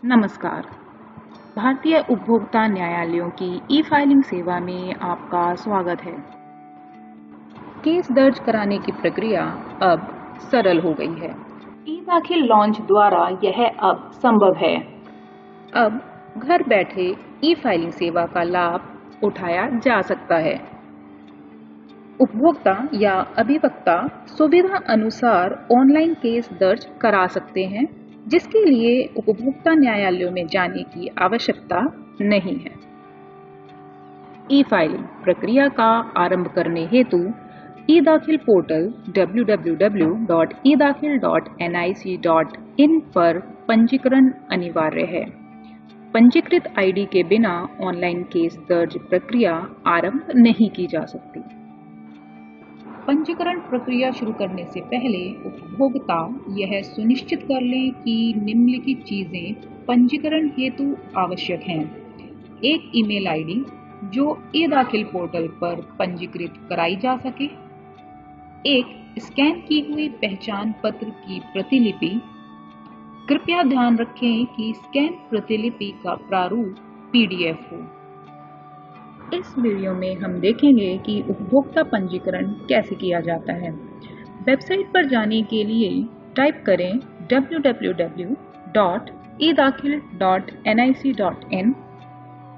नमस्कार। भारतीय उपभोक्ता न्यायालयों की ई फाइलिंग सेवा में आपका स्वागत है। केस दर्ज कराने की प्रक्रिया अब सरल हो गई है। ई दाखिल लॉन्च द्वारा यह अब संभव है। अब घर बैठे ई फाइलिंग सेवा का लाभ उठाया जा सकता है। उपभोक्ता या अधिवक्ता सुविधा अनुसार ऑनलाइन केस दर्ज करा सकते हैं, जिसके लिए उपभोक्ता न्यायालयों में जाने की आवश्यकता नहीं है। ई फाइलिंग प्रक्रिया का आरंभ करने हेतु ई दाखिल पोर्टल www.edakhil.nic.in पर पंजीकरण अनिवार्य है। पंजीकृत आईडी के बिना ऑनलाइन केस दर्ज प्रक्रिया आरंभ नहीं की जा सकती। पंजीकरण प्रक्रिया शुरू करने से पहले उपभोक्ता यह सुनिश्चित कर लें कि निम्नलिखित चीजें पंजीकरण हेतु आवश्यक हैं। एक ईमेल आईडी जो ई दाखिल पोर्टल पर पंजीकृत कराई जा सके, एक स्कैन की हुई पहचान पत्र की प्रतिलिपि। कृपया ध्यान रखें कि स्कैन प्रतिलिपि का प्रारूप PDF हो। इस वीडियो में हम देखेंगे कि उपभोक्ता पंजीकरण कैसे किया जाता है। वेबसाइट पर जाने के लिए टाइप करें www.edakhil.nic.in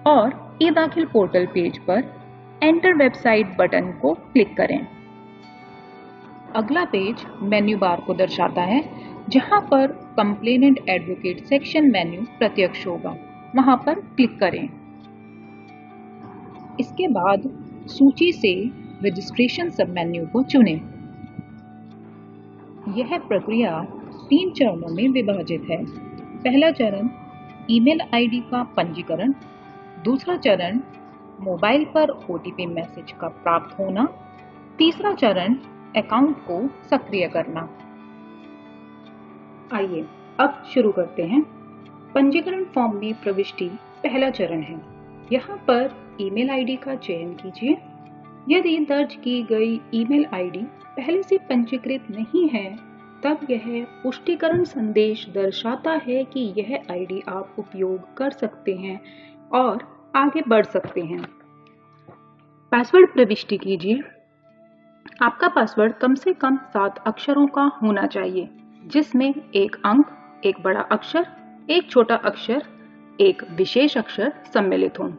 और ई दाखिल पोर्टल पेज पर एंटर वेबसाइट बटन को क्लिक करें। अगला पेज मेन्यू बार को दर्शाता है, जहां पर कंप्लेनेंट एडवोकेट सेक्शन मेन्यू प्रत्यक्ष होगा। वहां पर क्लिक करें। इसके बाद सूची से रजिस्ट्रेशन सब मेन्यू को चुनें। यह प्रक्रिया 3 चरणों में विभाजित है। पहला चरण ईमेल आईडी का पंजीकरण, दूसरा चरण मोबाइल पर OTP मैसेज का प्राप्त होना, तीसरा चरण अकाउंट को सक्रिय करना। आइए अब शुरू करते हैं। पंजीकरण फॉर्म में प्रविष्टि पहला चरण है। यहाँ पर ईमेल आईडी का चयन कीजिए। यदि दर्ज की गई ईमेल आईडी पहले से पंजीकृत नहीं है, तब यह पुष्टिकरण संदेश दर्शाता है कि यह आईडी आप उपयोग कर सकते हैं और आगे बढ़ सकते हैं। पासवर्ड प्रविष्टि कीजिए। आपका पासवर्ड कम से कम 7 अक्षरों का होना चाहिए, जिसमें एक अंक, एक बड़ा अक्षर, एक छोटा अक्षर, एक विशेष अक्षर सम्मिलित हों।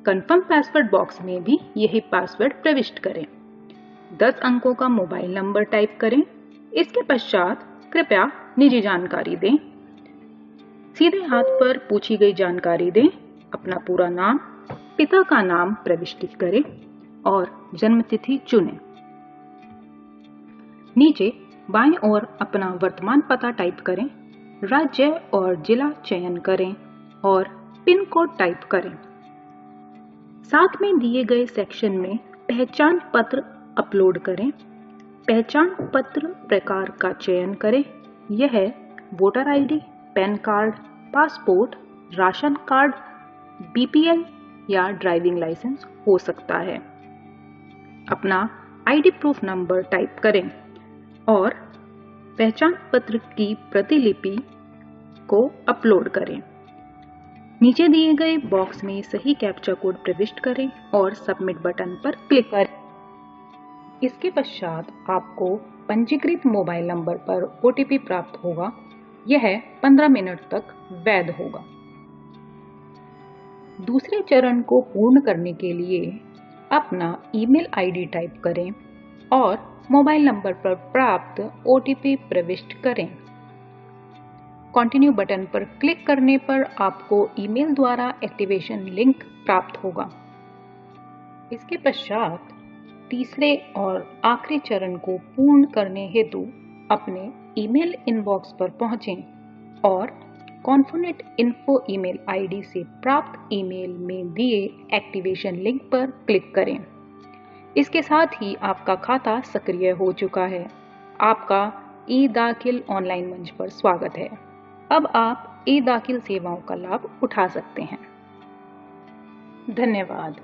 कंफर्म पासवर्ड बॉक्स में भी यही पासवर्ड प्रविष्ट करें। 10 अंकों का मोबाइल नंबर टाइप करें। इसके पश्चात कृपया निजी जानकारी दें। सीधे हाथ पर पूछी गई जानकारी दें। अपना पूरा नाम, पिता का नाम प्रविष्ट करें और जन्मतिथि चुनें। नीचे बाएं ओर अपना वर्तमान पता टाइप करें। राज्य और जिला चयन करें और पिन कोड टाइप करें। साथ में दिए गए सेक्शन में पहचान पत्र अपलोड करें। पहचान पत्र प्रकार का चयन करें। यह voter ID, pan card, passport, ration card, BPL या ड्राइविंग लाइसेंस हो सकता है। अपना आईडी प्रूफ नंबर टाइप करें और पहचान पत्र की प्रतिलिपि को अपलोड करें। नीचे दिए गए बॉक्स में सही कैप्चा कोड प्रविष्ट करें और सबमिट बटन पर क्लिक करें। इसके पश्चात आपको पंजीकृत मोबाइल नंबर पर OTP प्राप्त होगा। यह 15 मिनट तक वैध होगा। दूसरे चरण को पूर्ण करने के लिए अपना ईमेल आईडी टाइप करें और मोबाइल नंबर पर प्राप्त OTP प्रविष्ट करें। कंटिन्यू बटन पर क्लिक करने पर आपको ईमेल द्वारा एक्टिवेशन लिंक प्राप्त होगा। इसके पश्चात तीसरे और आखिरी चरण को पूर्ण करने हेतु अपने ईमेल इनबॉक्स पर पहुंचें और कॉन्फर्मेट इन्फो ईमेल आईडी से प्राप्त ईमेल में दिए एक्टिवेशन लिंक पर क्लिक करें। इसके साथ ही आपका खाता सक्रिय हो चुका है। आपका ई दाखिल ऑनलाइन मंच पर स्वागत है। अब आप ई दाखिल सेवाओं का लाभ उठा सकते हैं। धन्यवाद।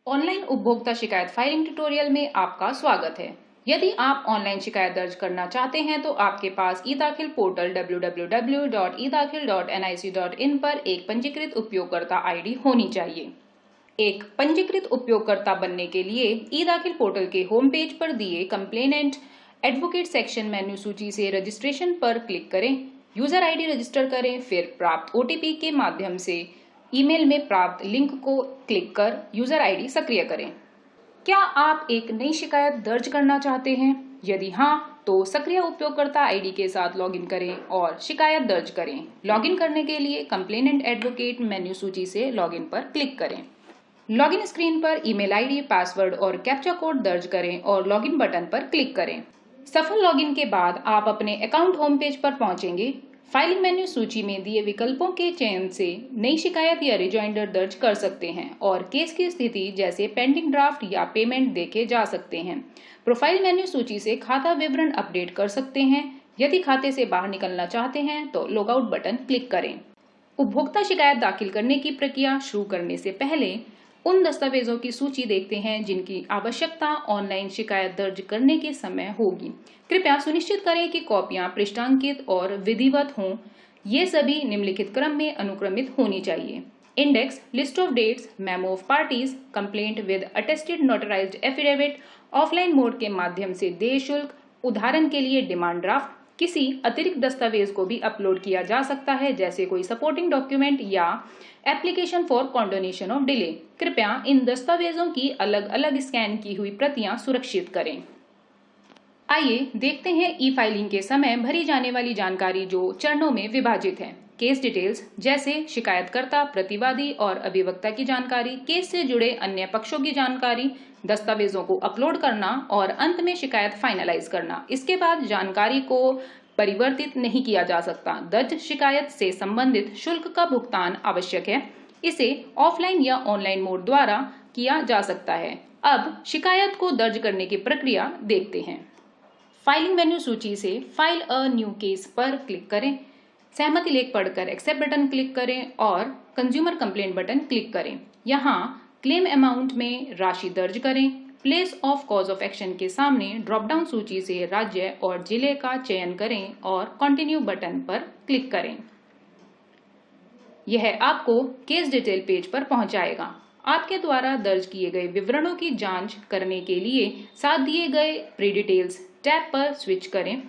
ऑनलाइन उपभोक्ता शिकायत फाइलिंग ट्यूटोरियल में आपका स्वागत है। यदि आप ऑनलाइन शिकायत दर्ज करना चाहते हैं तो आपके पास ई-दाखिल पोर्टल www.edakhil.nic.in पर एक पंजीकृत उपयोगकर्ता आईडी होनी चाहिए। एक पंजीकृत उपयोगकर्ता बनने के लिए ई-दाखिल पोर्टल के होम पेज पर दिए कंप्लेनेंट एडवोकेट सेक्शन मेन्यू सूची से रजिस्ट्रेशन पर क्लिक करें, यूजर आईडी रजिस्टर करें, फिर प्राप्त ओटीपी के माध्यम से ईमेल में प्राप्त लिंक को क्लिक कर यूजर आईडी सक्रिय करें। क्या आप एक नई शिकायत दर्ज करना चाहते हैं? यदि हाँ, तो सक्रिय उपयोगकर्ता आईडी के साथ लॉगिन करें और शिकायत दर्ज करें। लॉगिन करने के लिए कंप्लेनेंट एडवोकेट मेन्यू सूची से लॉगिन पर क्लिक करें। लॉगिन स्क्रीन पर ईमेल आईडी, पासवर्ड और कैप्चा कोड दर्ज करें और लॉगिन बटन पर क्लिक करें। सफल लॉगिन के बाद आप अपने अकाउंट होम पेज पर पहुंचेंगे। फाइलिंग मेन्यू सूची में दिए विकल्पों के चयन से नई शिकायत या रिजॉइंडर दर्ज कर सकते हैं और केस की स्थिति जैसे पेंडिंग ड्राफ्ट या पेमेंट देखे जा सकते हैं। प्रोफाइल मेन्यू सूची से खाता विवरण अपडेट कर सकते हैं। यदि खाते से बाहर निकलना चाहते हैं तो लॉगआउट बटन क्लिक करें। उपभोक्ता शिकायत दाखिल करने की प्रक्रिया शुरू करने से पहले उन दस्तावेजों की सूची देखते हैं जिनकी आवश्यकता ऑनलाइन शिकायत दर्ज करने के समय होगी। कृपया सुनिश्चित करें कि कॉपियां पृष्ठांकित और विधिवत हों। ये सभी निम्नलिखित क्रम में अनुक्रमित होनी चाहिए: index, list of dates, memo of parties, complaint with attested notarised affidavit, offline mode के माध्यम से देय शुल्क, उदाहरण के लिए डिमांड ड्राफ्ट। किसी अतिरिक्त दस्तावेज को भी अपलोड किया जा सकता है जैसे कोई सपोर्टिंग डॉक्यूमेंट या एप्लीकेशन फॉर कॉन्डोनेशन ऑफ डिले। कृपया इन दस्तावेजों की अलग अलग स्कैन की हुई प्रतियां सुरक्षित करें। आइए देखते हैं ई फाइलिंग के समय भरी जाने वाली जानकारी जो चरणों में विभाजित है। केस डिटेल्स जैसे शिकायतकर्ता, प्रतिवादी और अभिवक्ता की जानकारी, केस से जुड़े अन्य पक्षों की जानकारी, दस्तावेजों को अपलोड करना और अंत में शिकायत फाइनलाइज करना। इसके बाद जानकारी को परिवर्तित नहीं किया जा सकता। दर्ज शिकायत से संबंधित शुल्क का भुगतान आवश्यक है। इसे ऑफलाइन या ऑनलाइन मोड द्वारा किया जा सकता है। अब शिकायत को दर्ज करने की प्रक्रिया देखते हैं। फाइलिंग मेन्यू सूची से फाइल अ न्यू केस पर क्लिक करें, सहमति लेख पढ़कर एक्सेप्ट बटन क्लिक करें और कंज्यूमर कंप्लेंट बटन क्लिक करें। यहाँ क्लेम अमाउंट में राशि दर्ज करें। Place of cause of action के सामने ड्रॉप डाउन सूची से राज्य और जिले का चयन करें और कंटिन्यू बटन पर क्लिक करें। यह आपको केस डिटेल पेज पर पहुंचाएगा। आपके द्वारा दर्ज किए गए विवरणों की जांच करने के लिए साथ दिए गए प्री डिटेल्स टैब पर स्विच करें।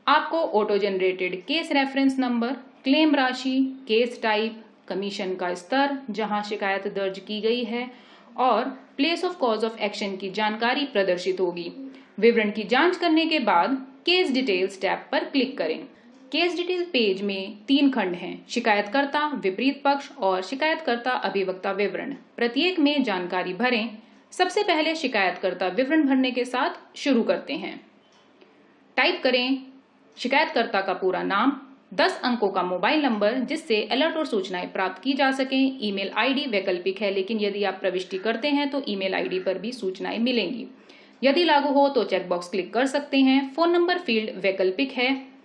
आपको auto generated case reference number, claim राशि, केस टाइप, कमीशन का स्तर जहां शिकायत दर्ज की गई है और place of cause of action की जानकारी प्रदर्शित होगी। विवरण की जांच करने के बाद केस डिटेल्स टैब पर क्लिक करें। केस डिटेल पेज में 3 खंड हैं: शिकायतकर्ता, विपरीत पक्ष और शिकायतकर्ता अभिवक्ता विवरण। प्रत्येक में जानकारी भरें। सबसे पहले शिकायतकर्ता विवरण भरने के साथ शुरू करते हैं। टाइप करें शिकायतकर्ता का पूरा नाम, 10 अंकों का मोबाइल नंबर जिससे अलर्ट और सूचनाएं प्राप्त की जा सकें। ईमेल आईडी वैकल्पिक है, लेकिन यदि आप प्रविष्टि करते हैं तो ईमेल आईडी पर भी सूचनाएं मिलेंगी। यदि लागू हो तो चेकबॉक्स क्लिक कर सकते हैं। फोन नंबर फील्ड वैकल्पिक है।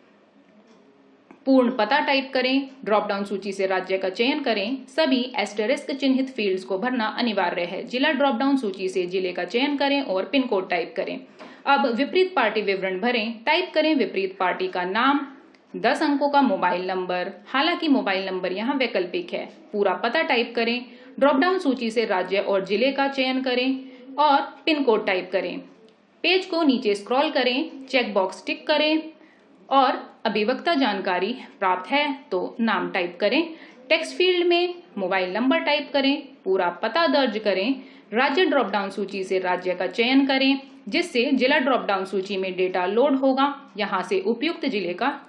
पूर्ण पता टाइप करें। ड्रॉप डाउन सूची से राज्य का चयन करें। सभी एस्टेरिस्क चिन्हित फील्ड्स को भरना अनिवार्य है। जिला ड्रॉप डाउन सूची से जिले का चयन करें और पिन कोड टाइप करें। अब विपरीत पार्टी विवरण भरें। टाइप करें विपरीत पार्टी का नाम, 10 अंकों का मोबाइल नंबर, हालांकि मोबाइल नंबर यहाँ वैकल्पिक है। पूरा पता टाइप करें। ड्रॉप डाउन सूची से राज्य और जिले का चयन करें और पिन कोड टाइप करें। पेज को नीचे स्क्रॉल करें, चेक बॉक्स टिक करें और अभिवक्ता जानकारी प्राप्त है तो नाम टाइप करें। टेक्स्ट फील्ड में मोबाइल नंबर टाइप करें। पूरा पता दर्ज करें। राज्य ड्रॉप डाउन सूची से राज्य का चयन करें जिससे जिला ड्रॉप डाउन सूची में डेटा लोड होगा। यहाँ से उपयुक्त जिले का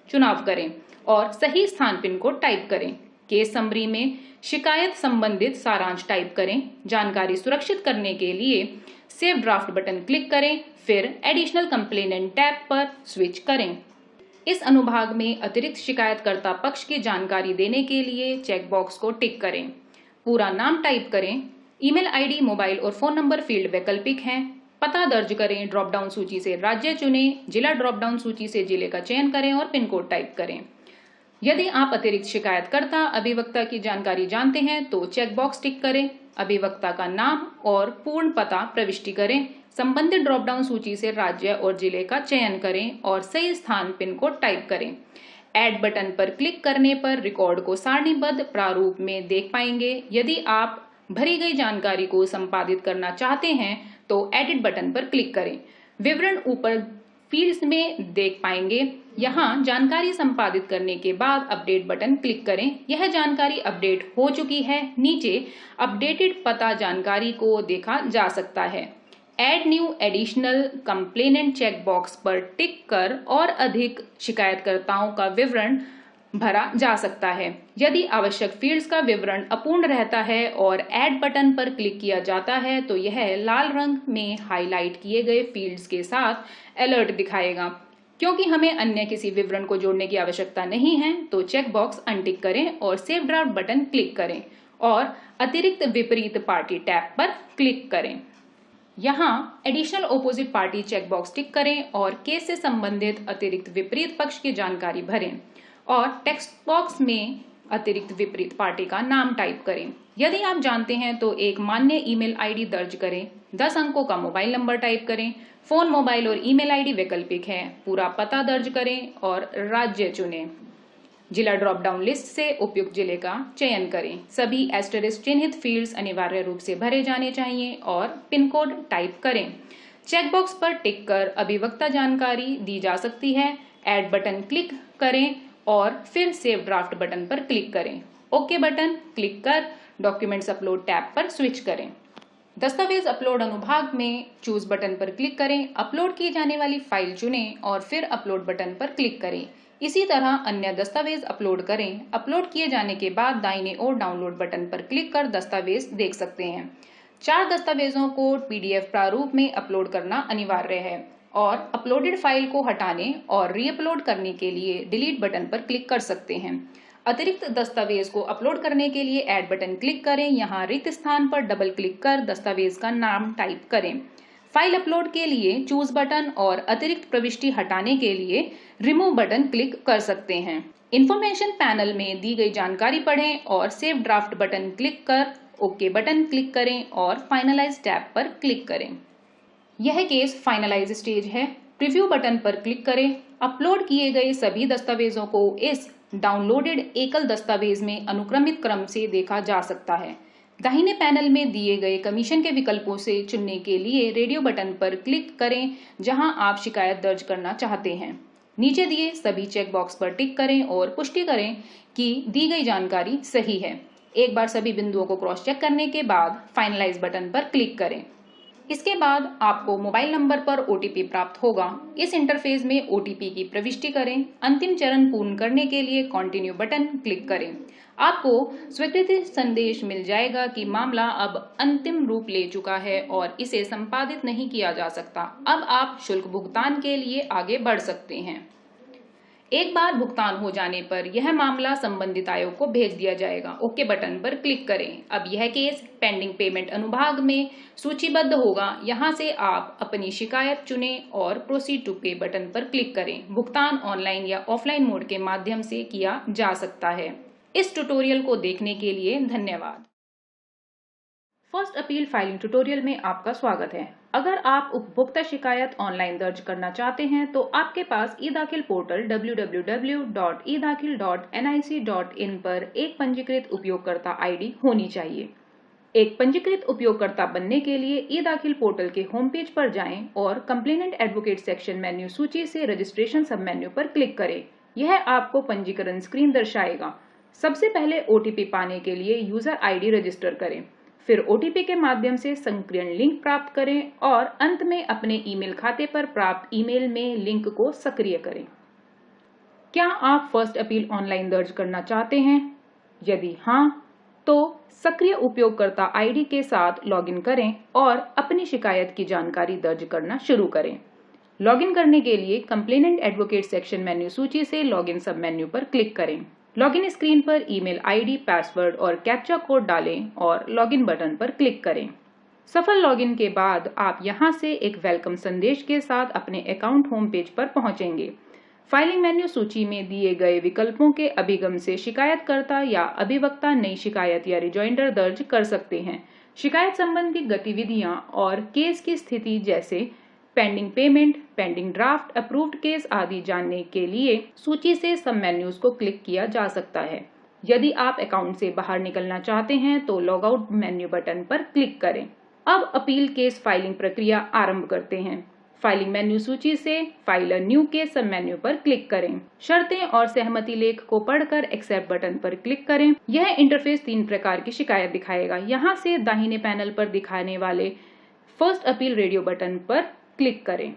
चुनाव करें और सही स्थान पिन कोड टाइप करें। केस समरी में शिकायत संबंधित सारांश टाइप करें। जानकारी सुरक्षित करने के लिए सेव ड्राफ्ट बटन क्लिक करें, फिर एडिशनल कंप्लेनेंट टैब पर स्विच करें। इस अनुभाग में अतिरिक्त शिकायतकर्ता पक्ष की जानकारी देने के लिए चेकबॉक्स को टिक करें। पूरा नाम टाइप करें। ईमेल आईडी, मोबाइल और फोन नंबर फील्ड वैकल्पिक हैं। पता दर्ज करें। ड्रॉप डाउन सूची से राज्य चुनें। जिला ड्रॉप डाउन सूची से जिले का चयन करें और पिन कोड टाइप करें। यदि आप अतिरिक्त शिकायतकर्ता अभिवक्ता की जानकारी जानते हैं तो चेकबॉक्स टिक करें। अभिवक्ता का नाम और पूर्ण पता प्रविष्टि करें। संबंधित ड्रॉप डाउन सूची से राज्य और जिले का चयन करें और सही स्थान पिन कोड टाइप करें। ऐड बटन पर क्लिक करने पर रिकॉर्ड को सारणीबद्ध प्रारूप में देख पाएंगे। यदि आप भरी गई जानकारी को संपादित करना चाहते हैं तो एडिट बटन पर क्लिक करें। विवरण ऊपर फील्ड्स में देख पाएंगे। यहाँ जानकारी संपादित करने के बाद अपडेट बटन क्लिक करें। यह जानकारी अपडेट हो चुकी है। नीचे अपडेटेड पता जानकारी को देखा जा सकता है। Add new additional complainant check box पर टिक कर और अधिक शिकायतकर्ताओं का विवरण भरा जा सकता है। यदि आवश्यक फील्ड्स का विवरण अपूर्ण रहता है और ऐड बटन पर क्लिक किया जाता है तो यह लाल रंग में हाईलाइट किए गए फील्ड्स के साथ अलर्ट दिखाएगा। क्योंकि हमें अन्य किसी विवरण को जोड़ने की आवश्यकता नहीं है तो चेक बॉक्स अनटिक करें और सेव ड्राफ्ट बटन क्लिक करें और अतिरिक्त विपरीत पार्टी टैब पर क्लिक करें। यहाँ additional opposite party check box tick करें और केस से संबंधित अतिरिक्त विपरीत पक्ष की जानकारी भरें और टेक्स्ट बॉक्स में अतिरिक्त विपरीत पार्टी का नाम टाइप करें। यदि आप जानते हैं तो एक मान्य ईमेल आईडी दर्ज करें। 10 अंकों का मोबाइल नंबर टाइप करें। फोन, मोबाइल और ईमेल आईडी वैकल्पिक है। पूरा पता दर्ज करें और राज्य चुनें। जिला ड्रॉप डाउन लिस्ट से उपयुक्त जिले का चयन करें। सभी एस्टेरिस्क चिन्हित फील्ड्स अनिवार्य रूप से भरे जाने चाहिए और पिन कोड टाइप करें। चेकबॉक्स पर टिक कर अभिवक्ता जानकारी दी जा सकती है। ऐड बटन क्लिक करें और फिर सेव ड्राफ्ट बटन पर क्लिक करें। ओके बटन क्लिक कर डॉक्यूमेंट्स अपलोड टैब पर स्विच करें। दस्तावेज अपलोड अनुभाग में चूज बटन पर क्लिक करें। अपलोड की जाने वाली फाइल चुनें और फिर अपलोड बटन पर क्लिक करें। इसी तरह अन्य दस्तावेज अपलोड करें। अपलोड किए जाने के बाद दाहिने ओर डाउनलोड बटन पर क्लिक कर दस्तावेज देख सकते हैं। 4 दस्तावेजों को पीडीएफ प्रारूप में अपलोड करना अनिवार्य है और अपलोडेड फाइल को हटाने और रीअपलोड करने के लिए डिलीट बटन पर क्लिक कर सकते हैं। अतिरिक्त दस्तावेज को अपलोड करने के लिए ऐड बटन क्लिक करें। यहाँ रिक्त स्थान पर डबल क्लिक कर दस्तावेज का नाम टाइप करें। फाइल अपलोड के लिए चूज बटन और अतिरिक्त प्रविष्टि हटाने के लिए रिमूव बटन क्लिक कर सकते हैं। इंफॉर्मेशन पैनल में दी गई जानकारी पढ़ें और सेव ड्राफ्ट बटन क्लिक कर ओके बटन क्लिक करें और फाइनलाइज टैब पर क्लिक करें। यह केस फाइनलाइज स्टेज है। प्रीव्यू बटन पर क्लिक करें। अपलोड किए गए सभी दस्तावेजों को इस डाउनलोडेड एकल दस्तावेज में अनुक्रमित क्रम से देखा जा सकता है। दाहिने पैनल में दिए गए कमीशन के विकल्पों से चुनने के लिए रेडियो बटन पर क्लिक करें जहां आप शिकायत दर्ज करना चाहते हैं। नीचे दिए सभी चेक बॉक्स पर टिक करें और पुष्टि करें कि दी गई जानकारी सही है। एक बार सभी बिंदुओं को क्रॉस चेक करने के बाद फाइनलाइज बटन पर क्लिक करें। इसके बाद आपको मोबाइल नंबर पर ओटीपी प्राप्त होगा। इस इंटरफेस में ओटीपी की प्रविष्टि करें। अंतिम चरण पूर्ण करने के लिए कंटिन्यू बटन क्लिक करें। आपको स्वीकृति संदेश मिल जाएगा कि मामला अब अंतिम रूप ले चुका है और इसे संपादित नहीं किया जा सकता। अब आप शुल्क भुगतान के लिए आगे बढ़ सकते हैं। एक बार भुगतान हो जाने पर यह मामला संबंधित आयोग को भेज दिया जाएगा। ओके बटन पर क्लिक करें। अब यह केस पेंडिंग पेमेंट अनुभाग में सूचीबद्ध होगा। यहाँ से आप अपनी शिकायत चुनें और प्रोसीड टू पे बटन पर क्लिक करें। भुगतान ऑनलाइन या ऑफलाइन मोड के माध्यम से किया जा सकता है। इस ट्यूटोरियल को देखने के लिए धन्यवाद। फर्स्ट अपील फाइलिंग ट्यूटोरियल में आपका स्वागत है। अगर आप उपभोक्ता शिकायत ऑनलाइन दर्ज करना चाहते हैं तो आपके पास ई-दाखिल पोर्टल www.edakhil.nic.in पर एक पंजीकृत उपयोगकर्ता आईडी होनी चाहिए। एक पंजीकृत उपयोगकर्ता बनने के लिए ई-दाखिल पोर्टल के होम पेज पर जाएं और कंप्लेनेंट एडवोकेट सेक्शन मेन्यू सूची से रजिस्ट्रेशन सब मेन्यू पर क्लिक करें। यह आपको पंजीकरण स्क्रीन दर्शाएगा। सबसे पहले ओटीपी पाने के लिए यूजर आईडी रजिस्टर करें। फिर ओटीपी के माध्यम से संकीर्ण लिंक प्राप्त करें और अंत में अपने ईमेल खाते पर प्राप्त ईमेल में लिंक को सक्रिय करें। क्या आप फर्स्ट अपील ऑनलाइन दर्ज करना चाहते हैं? यदि हाँ, तो सक्रिय उपयोगकर्ता आईडी के साथ लॉगिन करें और अपनी शिकायत की जानकारी दर्ज करना शुरू करें। लॉगिन करने के लिए कंप्लेनेंट एडवोकेट सेक्शन मेन्यू सूची से लॉगिन सब मेन्यू पर क्लिक करें। लॉगिन स्क्रीन पर ईमेल आईडी, पासवर्ड और कैप्चा कोड डालें और लॉगिन बटन पर क्लिक करें। सफल लॉगिन के बाद आप यहां से एक वेलकम संदेश के साथ अपने अकाउंट होम पेज पर पहुंचेंगे। फाइलिंग मेन्यू सूची में दिए गए विकल्पों के अभिगम से शिकायतकर्ता या अभिवक्ता नई शिकायत या रिजॉइंडर दर्ज कर सकते हैं। शिकायत संबंधी गतिविधियां और केस की स्थिति जैसे pending payment, pending draft, approved case आदि जानने के लिए सूची से सब मेन्यूज को क्लिक किया जा सकता है। यदि आप अकाउंट से बाहर निकलना चाहते हैं तो लॉग आउट मेन्यू बटन पर क्लिक करें। अब अपील केस फाइलिंग प्रक्रिया आरंभ करते हैं। फाइलिंग मेन्यू सूची से file a new case sub menu पर क्लिक करें। शर्तें और सहमति लेख को पढ़कर एक्सेप्ट बटन पर क्लिक करें। यह इंटरफेस 3 प्रकार की शिकायत दिखाएगा। यहाँ से दाहिने पैनल पर दिखाने वाले फर्स्ट अपील रेडियो बटन पर क्लिक करें।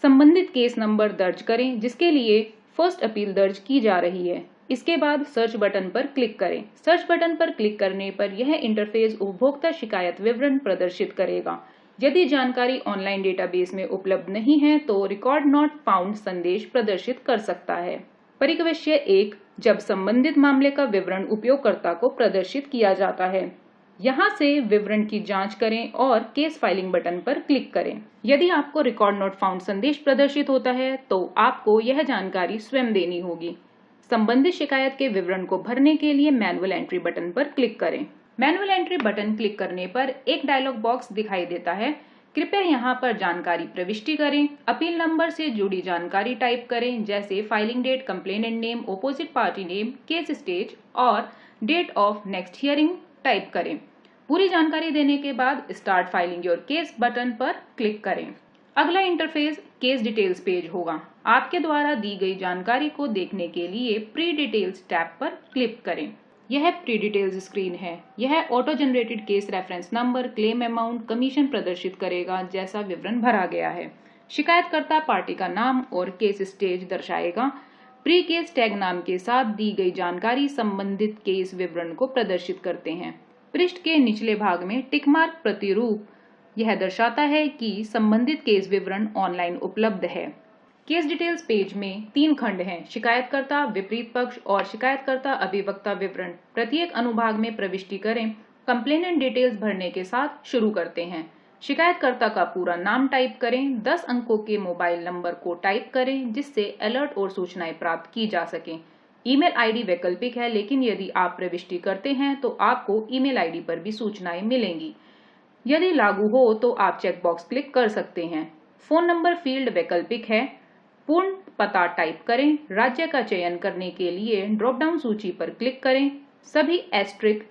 संबंधित केस नंबर दर्ज करें जिसके लिए फर्स्ट अपील दर्ज की जा रही है। इसके बाद सर्च बटन पर क्लिक करें। सर्च बटन पर क्लिक करने पर यह इंटरफेस उपभोक्ता शिकायत विवरण प्रदर्शित करेगा। यदि जानकारी ऑनलाइन डेटाबेस में उपलब्ध नहीं है तो रिकॉर्ड नॉट फाउंड संदेश प्रदर्शित कर सकता है। परिदृश्य 1, जब संबंधित मामले का विवरण उपयोगकर्ता को प्रदर्शित किया जाता है। यहाँ से विवरण की जांच करें और केस फाइलिंग बटन पर क्लिक करें। यदि आपको रिकॉर्ड नॉट फाउंड संदेश प्रदर्शित होता है तो आपको यह जानकारी स्वयं देनी होगी। संबंधित शिकायत के विवरण को भरने के लिए मैनुअल एंट्री बटन पर क्लिक करें। मैनुअल एंट्री बटन क्लिक करने पर एक डायलॉग बॉक्स दिखाई देता है। कृपया यहाँ पर जानकारी प्रविष्टि करें। अपील नंबर से जुड़ी जानकारी टाइप करें जैसे filing date, complainant name, opposite party name, case stage और date of next hearing type करें। पूरी जानकारी देने के बाद start filing your case button पर क्लिक करें। अगला इंटरफेस केस डिटेल्स पेज होगा। आपके द्वारा दी गई जानकारी को देखने के लिए प्री डिटेल्स टैब पर क्लिक करें। यह प्री डिटेल्स स्क्रीन है। यह auto generated case reference number, claim amount, commission प्रदर्शित करेगा जैसा विवरण भरा गया है। शिकायतकर्ता पार्टी का नाम और केस स्टेज दर्शाएगा। प्री केस टैग नाम के साथ दी गई जानकारी संबंधित केस विवरण को प्रदर्शित करते हैं। पृष्ठ के निचले भाग में टिक मार्क प्रतिरूप यह दर्शाता है कि संबंधित केस विवरण ऑनलाइन उपलब्ध है। केस डिटेल्स पेज में 3 खंड हैं, शिकायतकर्ता, विपरीत पक्ष और शिकायतकर्ता अभिवक्ता विवरण। प्रत्येक अनुभाग में प्रविष्टि करें। कंप्लेनेंट डिटेल्स भरने के साथ शुरू करते हैं। शिकायतकर्ता का पूरा नाम टाइप करें। 10 अंकों के मोबाइल नंबर को टाइप करें जिससे अलर्ट और सूचनाएं प्राप्त की जा सकें। ईमेल आईडी वैकल्पिक है, लेकिन यदि आप प्रविष्टि करते हैं तो आपको ईमेल आईडी पर भी सूचनाएं मिलेंगी। यदि लागू हो तो आप चेकबॉक्स क्लिक कर सकते हैं। फोन नंबर फील्ड वैकल्पिक है। पूर्ण पता टाइप करें। राज्य का चयन करने के लिए ड्रॉप डाउन सूची पर क्लिक करें। सभी एस्ट्रिक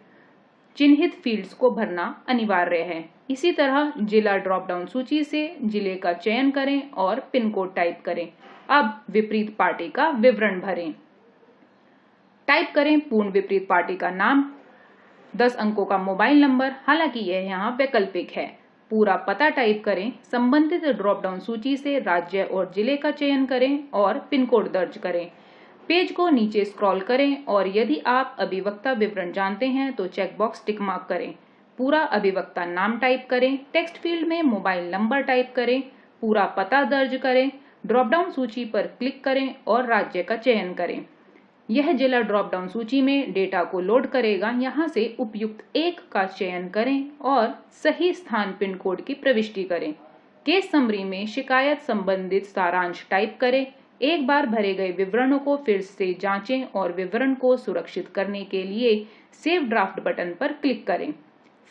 चिन्हित फील्ड्स को भरना अनिवार्य है। इसी तरह जिला ड्रॉप डाउन सूची से जिले का चयन करें और पिन कोड टाइप करें। अब विपरीत पार्टी का विवरण भरें। टाइप करें पूर्ण विपरीत पार्टी का नाम, 10 अंकों का मोबाइल नंबर, हालांकि यह यहाँ वैकल्पिक है। पूरा पता टाइप करें। संबंधित ड्रॉप डाउन सूची से राज्य और जिले का चयन करें और पिन कोड दर्ज करें। पेज को नीचे स्क्रॉल करें और यदि आप अभिवक्ता विवरण जानते हैं तो चेकबॉक्स टिक मार्क करें। पूरा अभिवक्ता नाम टाइप करें। टेक्स्ट फील्ड में मोबाइल नंबर टाइप करें। पूरा पता दर्ज करें। ड्रॉप डाउन सूची पर क्लिक करें और राज्य का चयन करें। यह जिला ड्रॉप डाउन सूची में डेटा को लोड करेगा। यहाँ से उपयुक्त एक का चयन करें और सही स्थान पिन कोड की प्रविष्टि करें। केस समरी में शिकायत संबंधित सारांश टाइप करें। एक बार भरे गए विवरणों को फिर से जांचें और विवरण को सुरक्षित करने के लिए सेव ड्राफ्ट बटन पर क्लिक करें।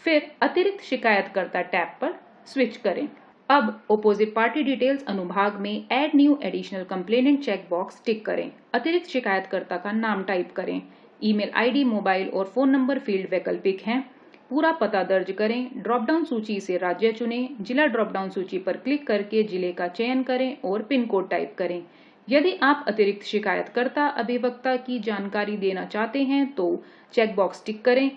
फिर अतिरिक्त शिकायतकर्ता टैब पर स्विच करें। अब ऑपोजिट पार्टी डिटेल्स अनुभाग में add new additional complainant check box tick करें। अतिरिक्त शिकायतकर्ता का नाम टाइप करें। ईमेल आईडी, मोबाइल और फोन नंबर फील्ड वैकल्पिक हैं। पूरा पता दर्ज करें। ड्रॉप डाउन सूची से राज्य चुनें। जिला ड्रॉप डाउन सूची पर क्लिक करके जिले का चयन करें और पिन कोड टाइप करें। यदि आप अतिरिक्त शिकायतकर्ता अभिवक्ता की जानकारी देना चाहते हैं तो चेकबॉक्स टिक करें।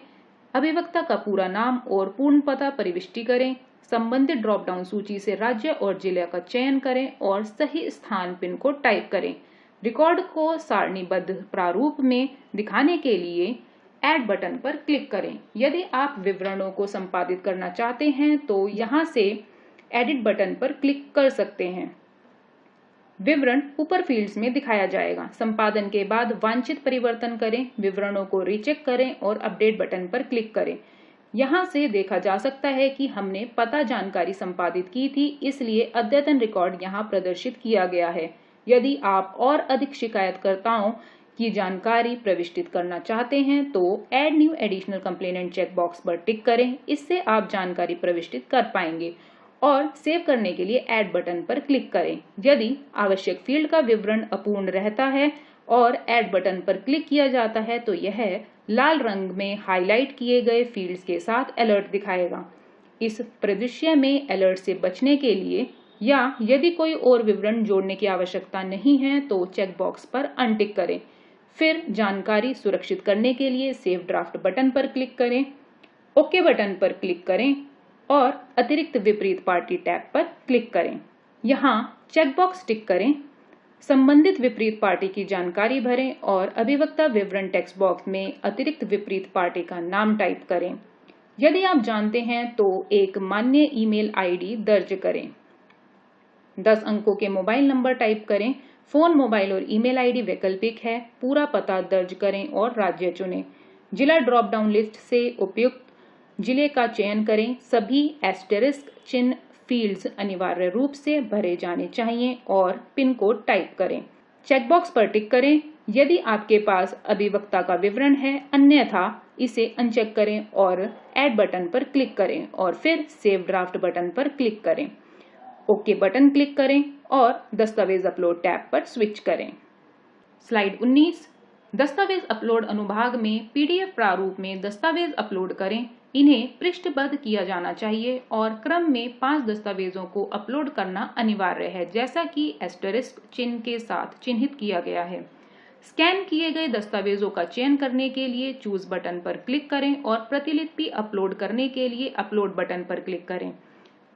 अभिवक्ता का पूरा नाम और पूर्ण पता प्रविष्टि करें। संबंधित ड्रॉप डाउन सूची से राज्य और जिले का चयन करें और सही स्थान पिन कोड टाइप करें। रिकॉर्ड को सारणीबद्ध प्रारूप में दिखाने के लिए ऐड बटन पर क्लिक करें। यदि आप विवरणों को संपादित करना चाहते हैं तो यहाँ से एडिट बटन पर क्लिक कर सकते हैं। विवरण ऊपर फील्ड्स में दिखाया जाएगा। संपादन के बाद वांछित परिवर्तन करें, विवरणों को रीचेक करें और अपडेट बटन पर क्लिक करें। यहाँ से देखा जा सकता है कि हमने पता जानकारी संपादित की थी, इसलिए अद्यतन रिकॉर्ड यहाँ प्रदर्शित किया गया है। यदि आप और अधिक शिकायतकर्ताओं की जानकारी प्रविष्टित करना चाहते हैं तो add new additional complainant check box पर टिक करें। इससे आप जानकारी प्रविष्टित कर पाएंगे और सेव करने के लिए ऐड बटन पर क्लिक करें। यदि आवश्यक फील्ड का विवरण अपूर्ण रहता है और ऐड बटन पर क्लिक किया जाता है तो यह लाल रंग में हाईलाइट किए गए फील्ड्स के साथ अलर्ट दिखाएगा। इस परिदृश्य में अलर्ट से बचने के लिए या यदि कोई और विवरण जोड़ने की आवश्यकता नहीं है तो चेक बॉक्स पर अनटिक करें। फिर जानकारी सुरक्षित करने के लिए सेव ड्राफ्ट बटन पर क्लिक करें, ओके बटन पर क्लिक करें और अतिरिक्त विपरीत पार्टी टैब पर क्लिक करें। यहाँ चेक बॉक्स टिक करें, संबंधित विपरीत पार्टी की जानकारी भरें और अभिवक्ता विवरण टेक्स्ट बॉक्स में अतिरिक्त विपरीत पार्टी का नाम टाइप करें। यदि आप जानते हैं तो एक मान्य ईमेल आईडी दर्ज करें। 10 अंकों के मोबाइल नंबर टाइप करें। फोन, मोबाइल और ईमेल आईडी वैकल्पिक है। पूरा पता दर्ज करें और राज्य चुनें। जिला ड्रॉप डाउन लिस्ट से उपयुक्त जिले का चयन करें। सभी एस्टेरिस्क चिन्ह फील्ड्स अनिवार्य रूप से भरे जाने चाहिए और पिन कोड टाइप करें। चेकबॉक्स पर टिक करें यदि आपके पास अभिवक्ता का विवरण है, अन्यथा इसे अनचेक करें और ऐड बटन पर क्लिक करें और फिर सेव ड्राफ्ट बटन पर क्लिक करें। ओके बटन क्लिक करें और दस्तावेज अपलोड टैब पर स्विच करें। स्लाइड 19। दस्तावेज अपलोड अनुभाग में पीडीएफ प्रारूप में दस्तावेज अपलोड करें। इन्हें पृष्ठबद्ध किया जाना चाहिए और क्रम में 5 दस्तावेजों को अपलोड करना अनिवार्य है, जैसा कि एस्टेरिस्क चिन्ह के साथ चिन्हित किया गया है। स्कैन किए गए दस्तावेजों का चयन करने के लिए चूज बटन पर क्लिक करें और प्रतिलिपि अपलोड करने के लिए अपलोड बटन पर क्लिक करें।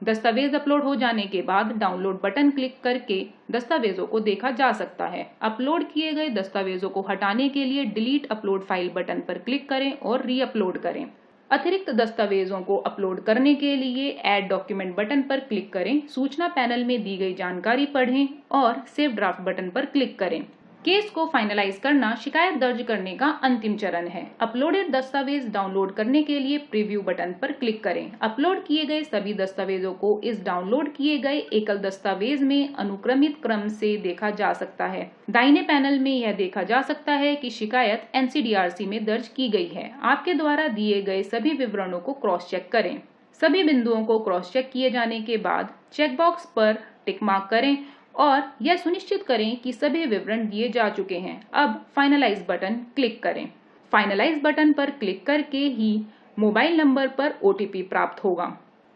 दस्तावेज अपलोड हो जाने के बाद डाउनलोड बटन क्लिक करके दस्तावेजों को देखा जा सकता है। अपलोड किए गए दस्तावेजों को हटाने के लिए डिलीट अपलोड फाइल बटन पर क्लिक करें और री अपलोड करें। अतिरिक्त दस्तावेजों को अपलोड करने के लिए ऐड डॉक्यूमेंट बटन पर क्लिक करें। सूचना पैनल में दी गई जानकारी पढ़ें और सेव ड्राफ्ट बटन पर क्लिक करें। केस को फाइनलाइज करना शिकायत दर्ज करने का अंतिम चरण है। अपलोडेड दस्तावेज डाउनलोड करने के लिए प्रीव्यू बटन पर क्लिक करें। अपलोड किए गए सभी दस्तावेजों को इस डाउनलोड किए गए एकल दस्तावेज में अनुक्रमित क्रम से देखा जा सकता है। दाहिने पैनल में यह देखा जा सकता है कि शिकायत एनसीडीआरसी में दर्ज की गई है। आपके द्वारा दिए गए सभी विवरणों को क्रॉस चेक करें। सभी बिंदुओं को क्रॉस चेक किए जाने के बाद चेकबॉक्स पर टिक मार्क करें और यह सुनिश्चित करें कि सभी विवरण दिए जा चुके हैं। अब फाइनलाइज बटन क्लिक करें। फाइनलाइज बटन पर क्लिक करके ही मोबाइल नंबर पर ओटीपी प्राप्त होगा।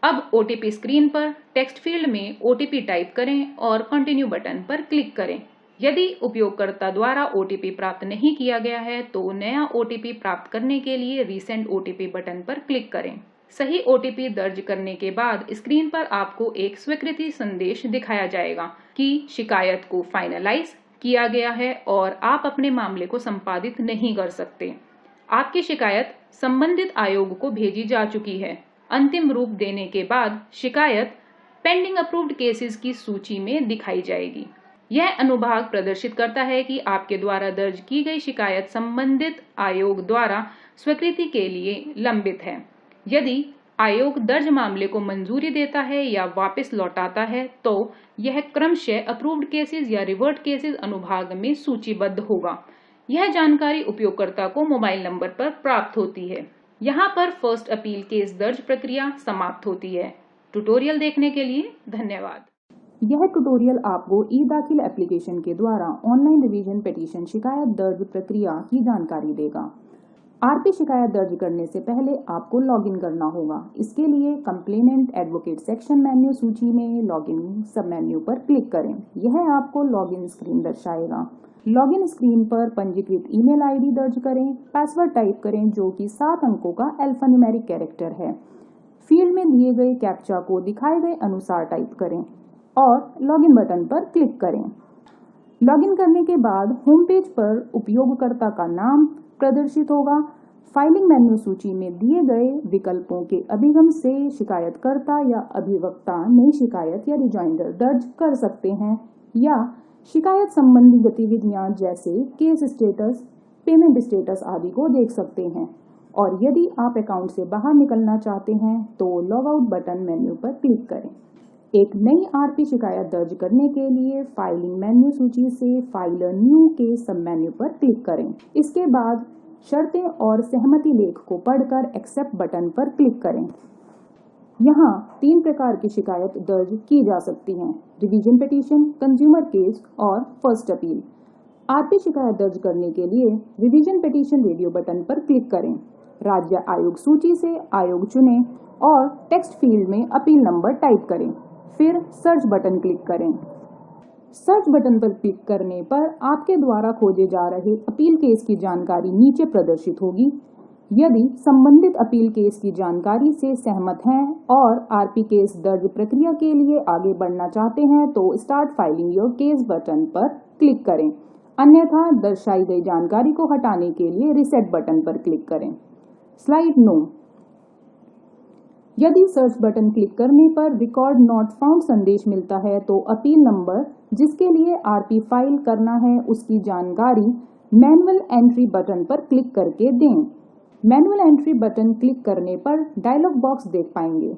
अब ओटीपी स्क्रीन पर टेक्स्ट फील्ड में ओटीपी टाइप करें और कंटिन्यू बटन पर क्लिक करें। यदि उपयोगकर्ता द्वारा ओटीपी प्राप्त नहीं किया गया है तो नया ओटीपी प्राप्त करने के लिए रीसेंड ओटीपी बटन पर क्लिक करें। सही ओटीपी दर्ज करने के बाद स्क्रीन पर आपको एक स्वीकृति संदेश दिखाया जाएगा कि शिकायत को फाइनलाइज किया गया है और आप अपने मामले को संपादित नहीं कर सकते। आपकी शिकायत संबंधित आयोग को भेजी जा चुकी है। अंतिम रूप देने के बाद शिकायत पेंडिंग अप्रूव्ड केसेस की सूची में दिखाई जाएगी। यह अनुभाग प्रदर्शित करता है कि आपके द्वारा दर्ज की गई शिकायत संबंधित आयोग द्वारा स्वीकृति के लिए लंबित है। यदि आयोग दर्ज मामले को मंजूरी देता है या वापस लौटाता है तो यह क्रमशः अप्रूव्ड केसेस या रिवर्ट केसेस अनुभाग में सूचीबद्ध होगा। यह जानकारी उपयोगकर्ता को मोबाइल नंबर पर प्राप्त होती है। यहाँ पर फर्स्ट अपील केस दर्ज प्रक्रिया समाप्त होती है। ट्यूटोरियल देखने के लिए धन्यवाद। यह ट्यूटोरियल आपको ई दाखिल एप्लीकेशन के द्वारा ऑनलाइन रिवीजन पिटीशन शिकायत दर्ज प्रक्रिया की जानकारी देगा। आरपी शिकायत दर्ज करने से पहले आपको लॉगिन करना होगा। इसके लिए कंप्लेनेंट एडवोकेट सेक्शन मेन्यू सूची में लॉगिन सब मेन्यू पर क्लिक करें। यह आपको लॉगिन स्क्रीन दर्शाएगा। लॉगिन स्क्रीन पर पंजीकृत ईमेल आईडी दर्ज करें। पासवर्ड टाइप करें जो कि 7 अंकों का अल्फान्यूमेरिक कैरेक्टर है। फील्ड में दिए गए कैप्चा को दिखाए गए अनुसार टाइप करें और लॉगिन बटन पर क्लिक करें। लॉगिन करने के बाद होम पेज पर उपयोगकर्ता का नाम प्रदर्शित होगा। फाइलिंग मेन्यू सूची में दिए गए विकल्पों के अभिगम से शिकायतकर्ता या अभिवक्ता नई शिकायत या रिजाइंडर दर्ज कर सकते हैं या शिकायत संबंधी गतिविधियां जैसे केस स्टेटस, पेमेंट स्टेटस आदि को देख सकते हैं। और यदि आप अकाउंट से बाहर निकलना चाहते हैं तो लॉग आउट बटन मेन्यू पर क्लिक करें। एक नई आरपी शिकायत दर्ज करने के लिए फाइलिंग मेन्यू सूची से फाइलर न्यू के सब मेन्यू पर क्लिक करें। इसके बाद शर्तें और सहमति लेख को पढ़कर एक्सेप्ट बटन पर क्लिक करें। यहाँ 3 प्रकार की शिकायत दर्ज की जा सकती हैं: रिवीजन पिटीशन, कंज्यूमर केस और फर्स्ट अपील। आरपी शिकायत दर्ज करने के लिए रिवीजन पिटीशन रेडियो बटन पर क्लिक करें। राज्य आयोग सूची से आयोग चुनें और टेक्स्ट फील्ड में अपील नंबर टाइप करें। फिर सर्च बटन क्लिक करें। सर्च बटन पर क्लिक करने पर आपके द्वारा खोजे जा रहे अपील केस की जानकारी नीचे प्रदर्शित होगी। यदि संबंधित अपील केस की जानकारी से सहमत हैं और आरपी केस दर्ज प्रक्रिया के लिए आगे बढ़ना चाहते हैं तो start filing your case button पर क्लिक करें। अन्यथा दर्शाई गई जानकारी को हटाने के लिए रिसेट बटन पर क्लिक करें। Slide no. यदि सर्च बटन क्लिक करने पर रिकॉर्ड नॉट फाउंड संदेश मिलता है तो अपील नंबर जिसके लिए आरपी फाइल करना है उसकी जानकारी मैनुअल एंट्री बटन पर क्लिक करके दें। मैनुअल एंट्री बटन क्लिक करने पर डायलॉग बॉक्स देख पाएंगे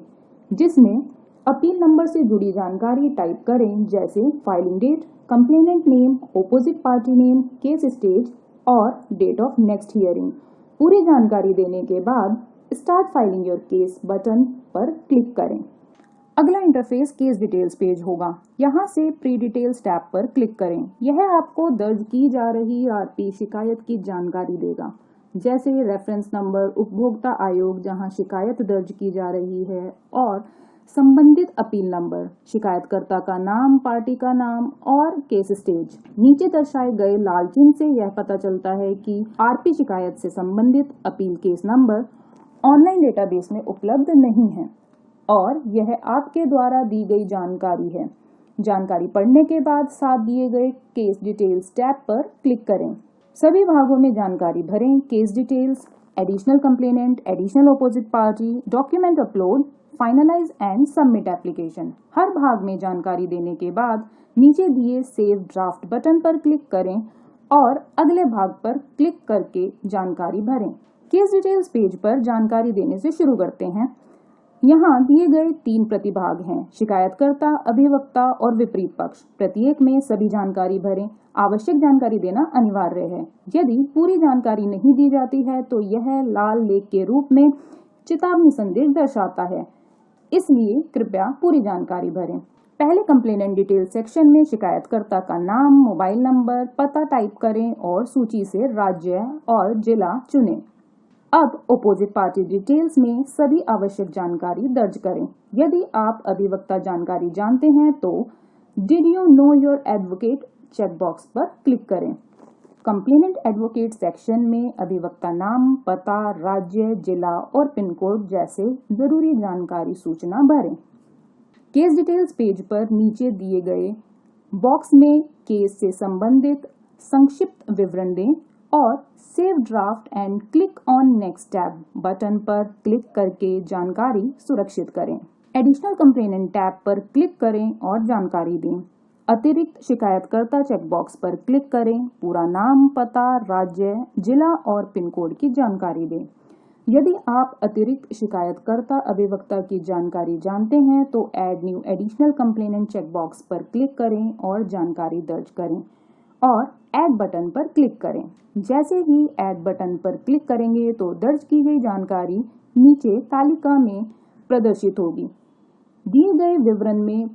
जिसमें अपील नंबर से जुड़ी जानकारी टाइप करें, जैसे filing date, complainant name, opposite party name, case stage और डेट ऑफ नेक्स्ट हियरिंग। पूरी जानकारी देने के बाद start filing your case button पर क्लिक करें। अगला इंटरफेस केस डिटेल्स पेज होगा। यहाँ से प्री डिटेल्स टैब पर क्लिक करें। यह आपको दर्ज की जा रही आरपी शिकायत की जानकारी देगा, जैसे रेफरेंस नंबर, उपभोक्ता आयोग जहाँ शिकायत दर्ज की जा रही है और संबंधित अपील नंबर, शिकायतकर्ता का नाम, पार्टी का नाम और केस स्टेज। नीचे दर्शाए गए लाल चिन्ह से यह पता चलता है कि आरपी शिकायत से संबंधित appeal case number online database में उपलब्ध नहीं है और यह आपके द्वारा दी गई जानकारी है। जानकारी पढ़ने के बाद साथ दिए गए केस डिटेल्स टैब पर क्लिक करें। सभी भागों में जानकारी भरें: case details, additional complainant, additional opposite party, document upload, finalize and submit application. हर भाग में जानकारी देने के बाद नीचे दिए सेव ड्राफ्ट बटन पर क्लिक करें और अगले भाग पर क्लिक करके जानकारी भरें। केस डिटेल्स पेज पर जानकारी देने से शुरू करते हैं। यहाँ दिए गए 3 प्रतिभाग हैं: शिकायतकर्ता, अभिवक्ता और विपरीत पक्ष। प्रत्येक में सभी जानकारी भरें। आवश्यक जानकारी देना अनिवार्य है। यदि पूरी जानकारी नहीं दी जाती है तो यह लाल लेख के रूप में चेतावनी संदेश दर्शाता है, इसलिए कृपया पूरी जानकारी भरें। पहले कंप्लेनेंट डिटेल सेक्शन में शिकायतकर्ता का नाम, मोबाइल नंबर, पता टाइप करें और सूची से राज्य और जिला चुनें। अब ऑपोजिट पार्टी डिटेल्स में सभी आवश्यक जानकारी दर्ज करें। यदि आप अधिवक्ता जानकारी जानते हैं तो did you know your advocate checkbox पर क्लिक करें। कंप्लेनेंट एडवोकेट सेक्शन में अधिवक्ता नाम, पता, राज्य, जिला और पिन कोड जैसे जरूरी जानकारी सूचना भरें। केस डिटेल्स पेज पर नीचे दिए गए बॉक्स में केस से संबंधित संक्षिप्त विवरण दें और save draft and click on next tab button पर क्लिक करके जानकारी सुरक्षित करें। एडिशनल कंप्लेनेंट टैब पर क्लिक करें और जानकारी दें। अतिरिक्त शिकायतकर्ता चेकबॉक्स पर क्लिक करें। पूरा नाम, पता, राज्य, जिला और पिन कोड की जानकारी दें। यदि आप अतिरिक्त शिकायतकर्ता अभिवक्ता की जानकारी जानते हैं तो add new additional complainant checkbox पर क्लिक करें और जानकारी दर्ज करें और ऐड बटन पर क्लिक करें। जैसे ही ऐड बटन पर क्लिक करेंगे तो दर्ज की गई जानकारी नीचे तालिका में प्रदर्शित होगी। दिए गए विवरण में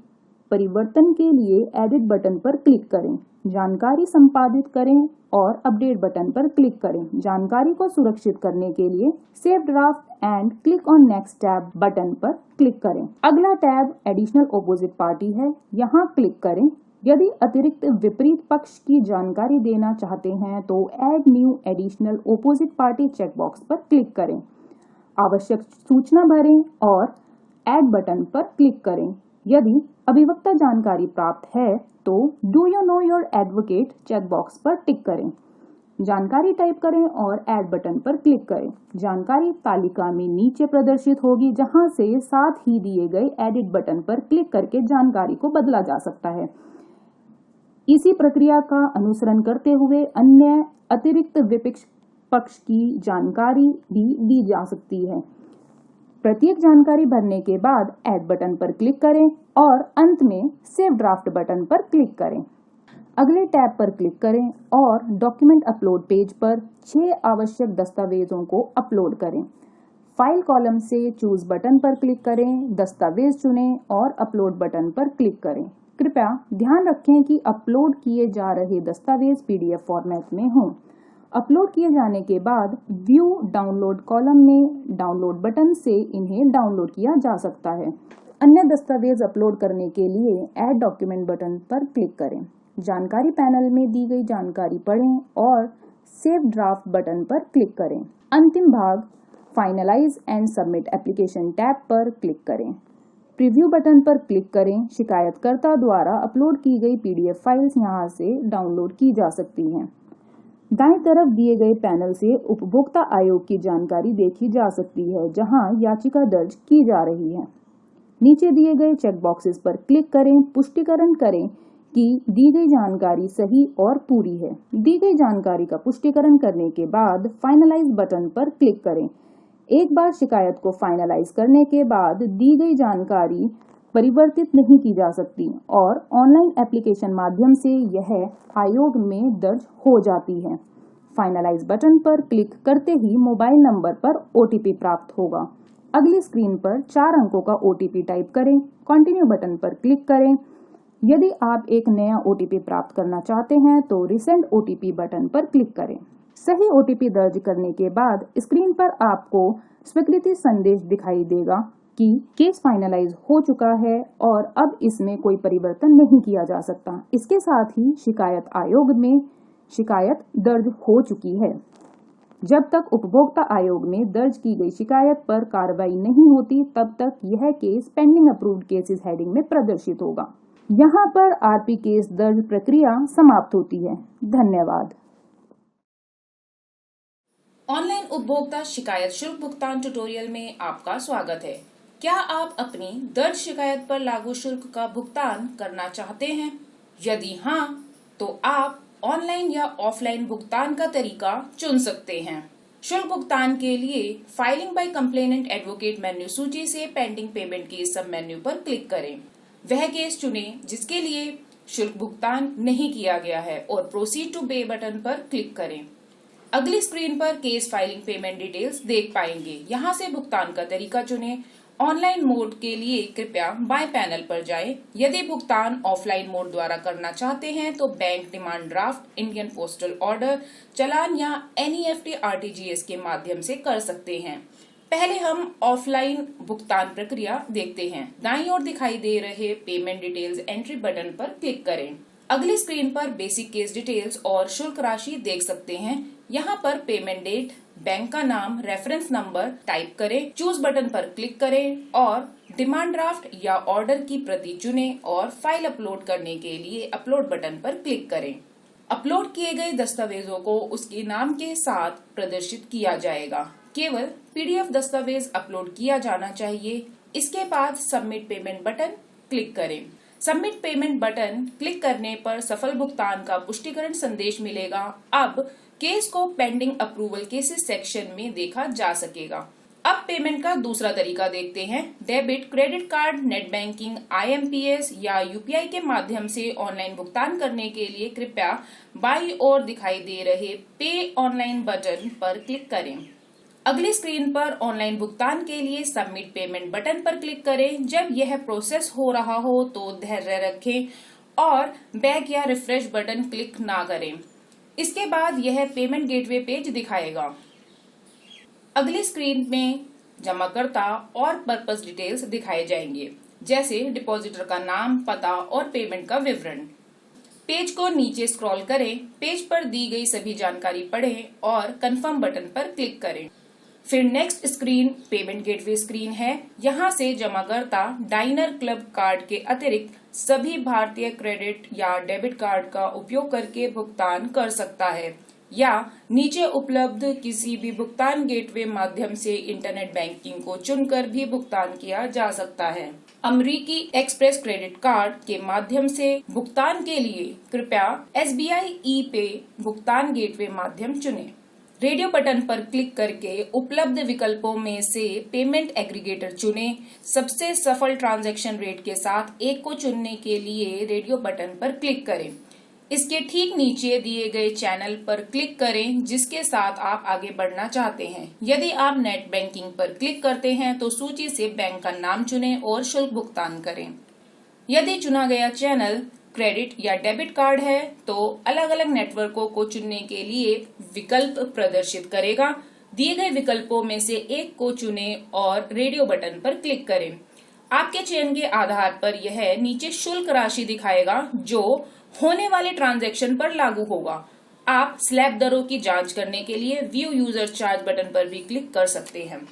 परिवर्तन के लिए एडिट बटन पर क्लिक करें। जानकारी संपादित करें और अपडेट बटन पर क्लिक करें। जानकारी को सुरक्षित करने के लिए save draft and click on next tab button पर क्लिक करें। अगला टैब एडिशनल ऑपोजिट पार्टी है, यहाँ क्लिक करें। यदि अतिरिक्त विपरीत पक्ष की जानकारी देना चाहते हैं तो add new additional opposite party checkbox पर क्लिक करें। आवश्यक सूचना भरें और ऐड बटन पर क्लिक करें। यदि अभिवक्ता जानकारी प्राप्त है तो do you know your advocate checkbox पर टिक करें। जानकारी टाइप करें और ऐड बटन पर क्लिक करें। जानकारी तालिका में नीचे प्रदर्शित होगी, जहां से साथ ही दिए गए एडिट बटन पर क्लिक करके जानकारी को बदला जा सकता है। इसी प्रक्रिया का अनुसरण करते हुए अन्य अतिरिक्त विपक्ष पक्ष की जानकारी भी दी जा सकती है। प्रत्येक जानकारी भरने के बाद ऐड बटन पर क्लिक करें और अंत में सेव ड्राफ्ट बटन पर क्लिक करें। अगले टैब पर क्लिक करें और डॉक्यूमेंट अपलोड पेज पर 6 आवश्यक दस्तावेजों को अपलोड करें। फाइल कॉलम से चूज बटन पर क्लिक करें, दस्तावेज चुनें और अपलोड बटन पर क्लिक करें। कृपया ध्यान रखें कि अपलोड किए जा रहे दस्तावेज PDF फॉर्मेट में हों। अपलोड किए जाने के बाद व्यू डाउनलोड कॉलम में डाउनलोड बटन से इन्हें डाउनलोड किया जा सकता है। अन्य दस्तावेज अपलोड करने के लिए ऐड डॉक्यूमेंट बटन पर क्लिक करें। जानकारी पैनल में दी गई जानकारी पढ़ें और सेव ड्राफ्ट बटन पर क्लिक करें। अंतिम भाग finalise and submit application tab पर क्लिक करें। प्रीव्यू बटन पर क्लिक करें। शिकायतकर्ता द्वारा अपलोड की गई PDF फाइल्स यहां से डाउनलोड की जा सकती हैं। दाईं तरफ दिए गए पैनल से उपभोक्ता आयोग की जानकारी देखी जा सकती है, जहां याचिका दर्ज की जा रही है। नीचे दिए गए चेक बॉक्सेस पर क्लिक करें। पुष्टिकरण करें कि दी गई जानकारी सही और पूरी है। दी गई जानकारी का पुष्टिकरण करने के बाद फाइनलाइज बटन पर क्लिक करें। एक बार शिकायत को फाइनलाइज करने के बाद दी गई जानकारी परिवर्तित नहीं की जा सकती और ऑनलाइन एप्लीकेशन माध्यम से यह आयोग में दर्ज हो जाती है। फाइनलाइज बटन पर क्लिक करते ही मोबाइल नंबर पर OTP प्राप्त होगा। अगली स्क्रीन पर 4 अंकों का OTP टाइप करें। कंटिन्यू बटन पर क्लिक करें। यदि आप एक नया OTP प्राप्त करना चाहते हैं तो रिसेंड OTP बटन पर क्लिक करें। सही OTP दर्ज करने के बाद स्क्रीन पर आपको स्वीकृति संदेश दिखाई देगा कि केस फाइनलाइज हो चुका है और अब इसमें कोई परिवर्तन नहीं किया जा सकता। इसके साथ ही शिकायत आयोग में शिकायत दर्ज हो चुकी है। जब तक उपभोक्ता आयोग में दर्ज की गई शिकायत पर कार्रवाई नहीं होती, तब तक यह case pending approved cases heading में प्रदर्शित होगा। यहाँ पर RP केस दर्ज प्रक्रिया समाप्त होती है। धन्यवाद। ऑनलाइन उपभोक्ता शिकायत शुल्क भुगतान ट्यूटोरियल में आपका स्वागत है। क्या आप अपनी दर्ज शिकायत पर लागू शुल्क का भुगतान करना चाहते हैं? यदि हाँ, तो आप ऑनलाइन या ऑफलाइन भुगतान का तरीका चुन सकते हैं। शुल्क भुगतान के लिए filing by complainant advocate menu सूची से pending payment case sub menu पर क्लिक करें। वह केस चुनें जिसके लिए शुल्क भुगतान नहीं किया गया है और प्रोसीड टू पे बटन पर क्लिक करें। अगली स्क्रीन पर केस फाइलिंग पेमेंट डिटेल्स देख पाएंगे। यहाँ से भुगतान का तरीका चुनें। ऑनलाइन मोड के लिए कृपया बाएं पैनल पर जाएं। यदि भुगतान ऑफलाइन मोड द्वारा करना चाहते हैं तो bank demand draft, Indian postal order, challan या NEFT RTGS के माध्यम से कर सकते हैं। पहले हम ऑफलाइन भुगतान प्रक्रिया देखते हैं। दाईं ओर दिखाई दे रहे पेमेंट डिटेल्स एंट्री बटन पर क्लिक करें। अगली स्क्रीन पर बेसिक केस डिटेल्स और शुल्क राशि देख सकते हैं। यहाँ पर पेमेंट डेट, बैंक का नाम, रेफरेंस नंबर टाइप करें। चूज बटन पर क्लिक करें और डिमांड ड्राफ्ट या ऑर्डर की प्रति चुनें और फाइल अपलोड करने के लिए अपलोड बटन पर क्लिक करें। अपलोड किए गए दस्तावेजों को उसके नाम के साथ प्रदर्शित किया जाएगा। केवल PDF दस्तावेज अपलोड किया जाना चाहिए। इसके बाद सबमिट पेमेंट बटन क्लिक करें। सबमिट पेमेंट बटन क्लिक करने पर सफल भुगतान का पुष्टिकरण संदेश मिलेगा। अब केस को पेंडिंग अप्रूवल केसेस सेक्शन में देखा जा सकेगा। अब पेमेंट का दूसरा तरीका देखते हैं। Debit, credit card, net banking, IMPS या UPI के माध्यम से ऑनलाइन भुगतान करने के लिए कृपया बाईं ओर दिखाई दे रहे पे ऑनलाइन बटन पर क्लिक करें। अगली स्क्रीन पर ऑनलाइन भुगतान के लिए सबमिट पेमेंट बटन पर क्लिक करें। जब यह प्रोसेस हो रहा हो तो धैर्य रखें और बैक या रिफ्रेश बटन क्लिक ना करें। इसके बाद यह पेमेंट गेटवे पेज दिखाएगा। अगली स्क्रीन में जमाकर्ता और पर्पस डिटेल्स दिखाए जाएंगे, जैसे डिपॉजिटर का नाम, पता और पेमेंट का विवरण। पेज को नीचे स्क्रॉल करें, पेज पर दी गई सभी जानकारी पढ़ें और कंफर्म बटन पर क्लिक करें। फिर next screen payment gateway screen है। यहाँ से जमाकर्ता डाइनर क्लब कार्ड के अतिरिक्त सभी भारतीय क्रेडिट या डेबिट कार्ड का उपयोग करके भुगतान कर सकता है या नीचे उपलब्ध किसी भी भुगतान गेटवे माध्यम से इंटरनेट बैंकिंग को चुनकर भी भुगतान किया जा सकता है। अमेरिकी एक्सप्रेस क्रेडिट कार्ड के माध्यम से भुगतान के लिए कृपया SBI e-पे भुगतान गेटवे माध्यम चुनें। रेडियो बटन पर क्लिक करके उपलब्ध विकल्पों में से पेमेंट एग्रीगेटर चुनें। सबसे सफल ट्रांजैक्शन रेट के साथ एक को चुनने के लिए रेडियो बटन पर क्लिक करें। इसके ठीक नीचे दिए गए चैनल पर क्लिक करें जिसके साथ आप आगे बढ़ना चाहते हैं। यदि आप नेट बैंकिंग पर क्लिक करते हैं तो सूची से बैंक का नाम चुनें और शुल्क भुगतान करें। यदि चुना गया चैनल क्रेडिट या डेबिट कार्ड है तो अलग अलग नेटवर्कों को चुनने के लिए विकल्प प्रदर्शित करेगा। दिए गए विकल्पों में से एक को चुनें और रेडियो बटन पर क्लिक करें। आपके चयन के आधार पर यह नीचे शुल्क राशि दिखाएगा जो होने वाले ट्रांजैक्शन पर लागू होगा। आप स्लैब दरों की जांच करने के लिए व्यू यूजर चार्ज बटन पर भी क्लिक कर सकते हैं।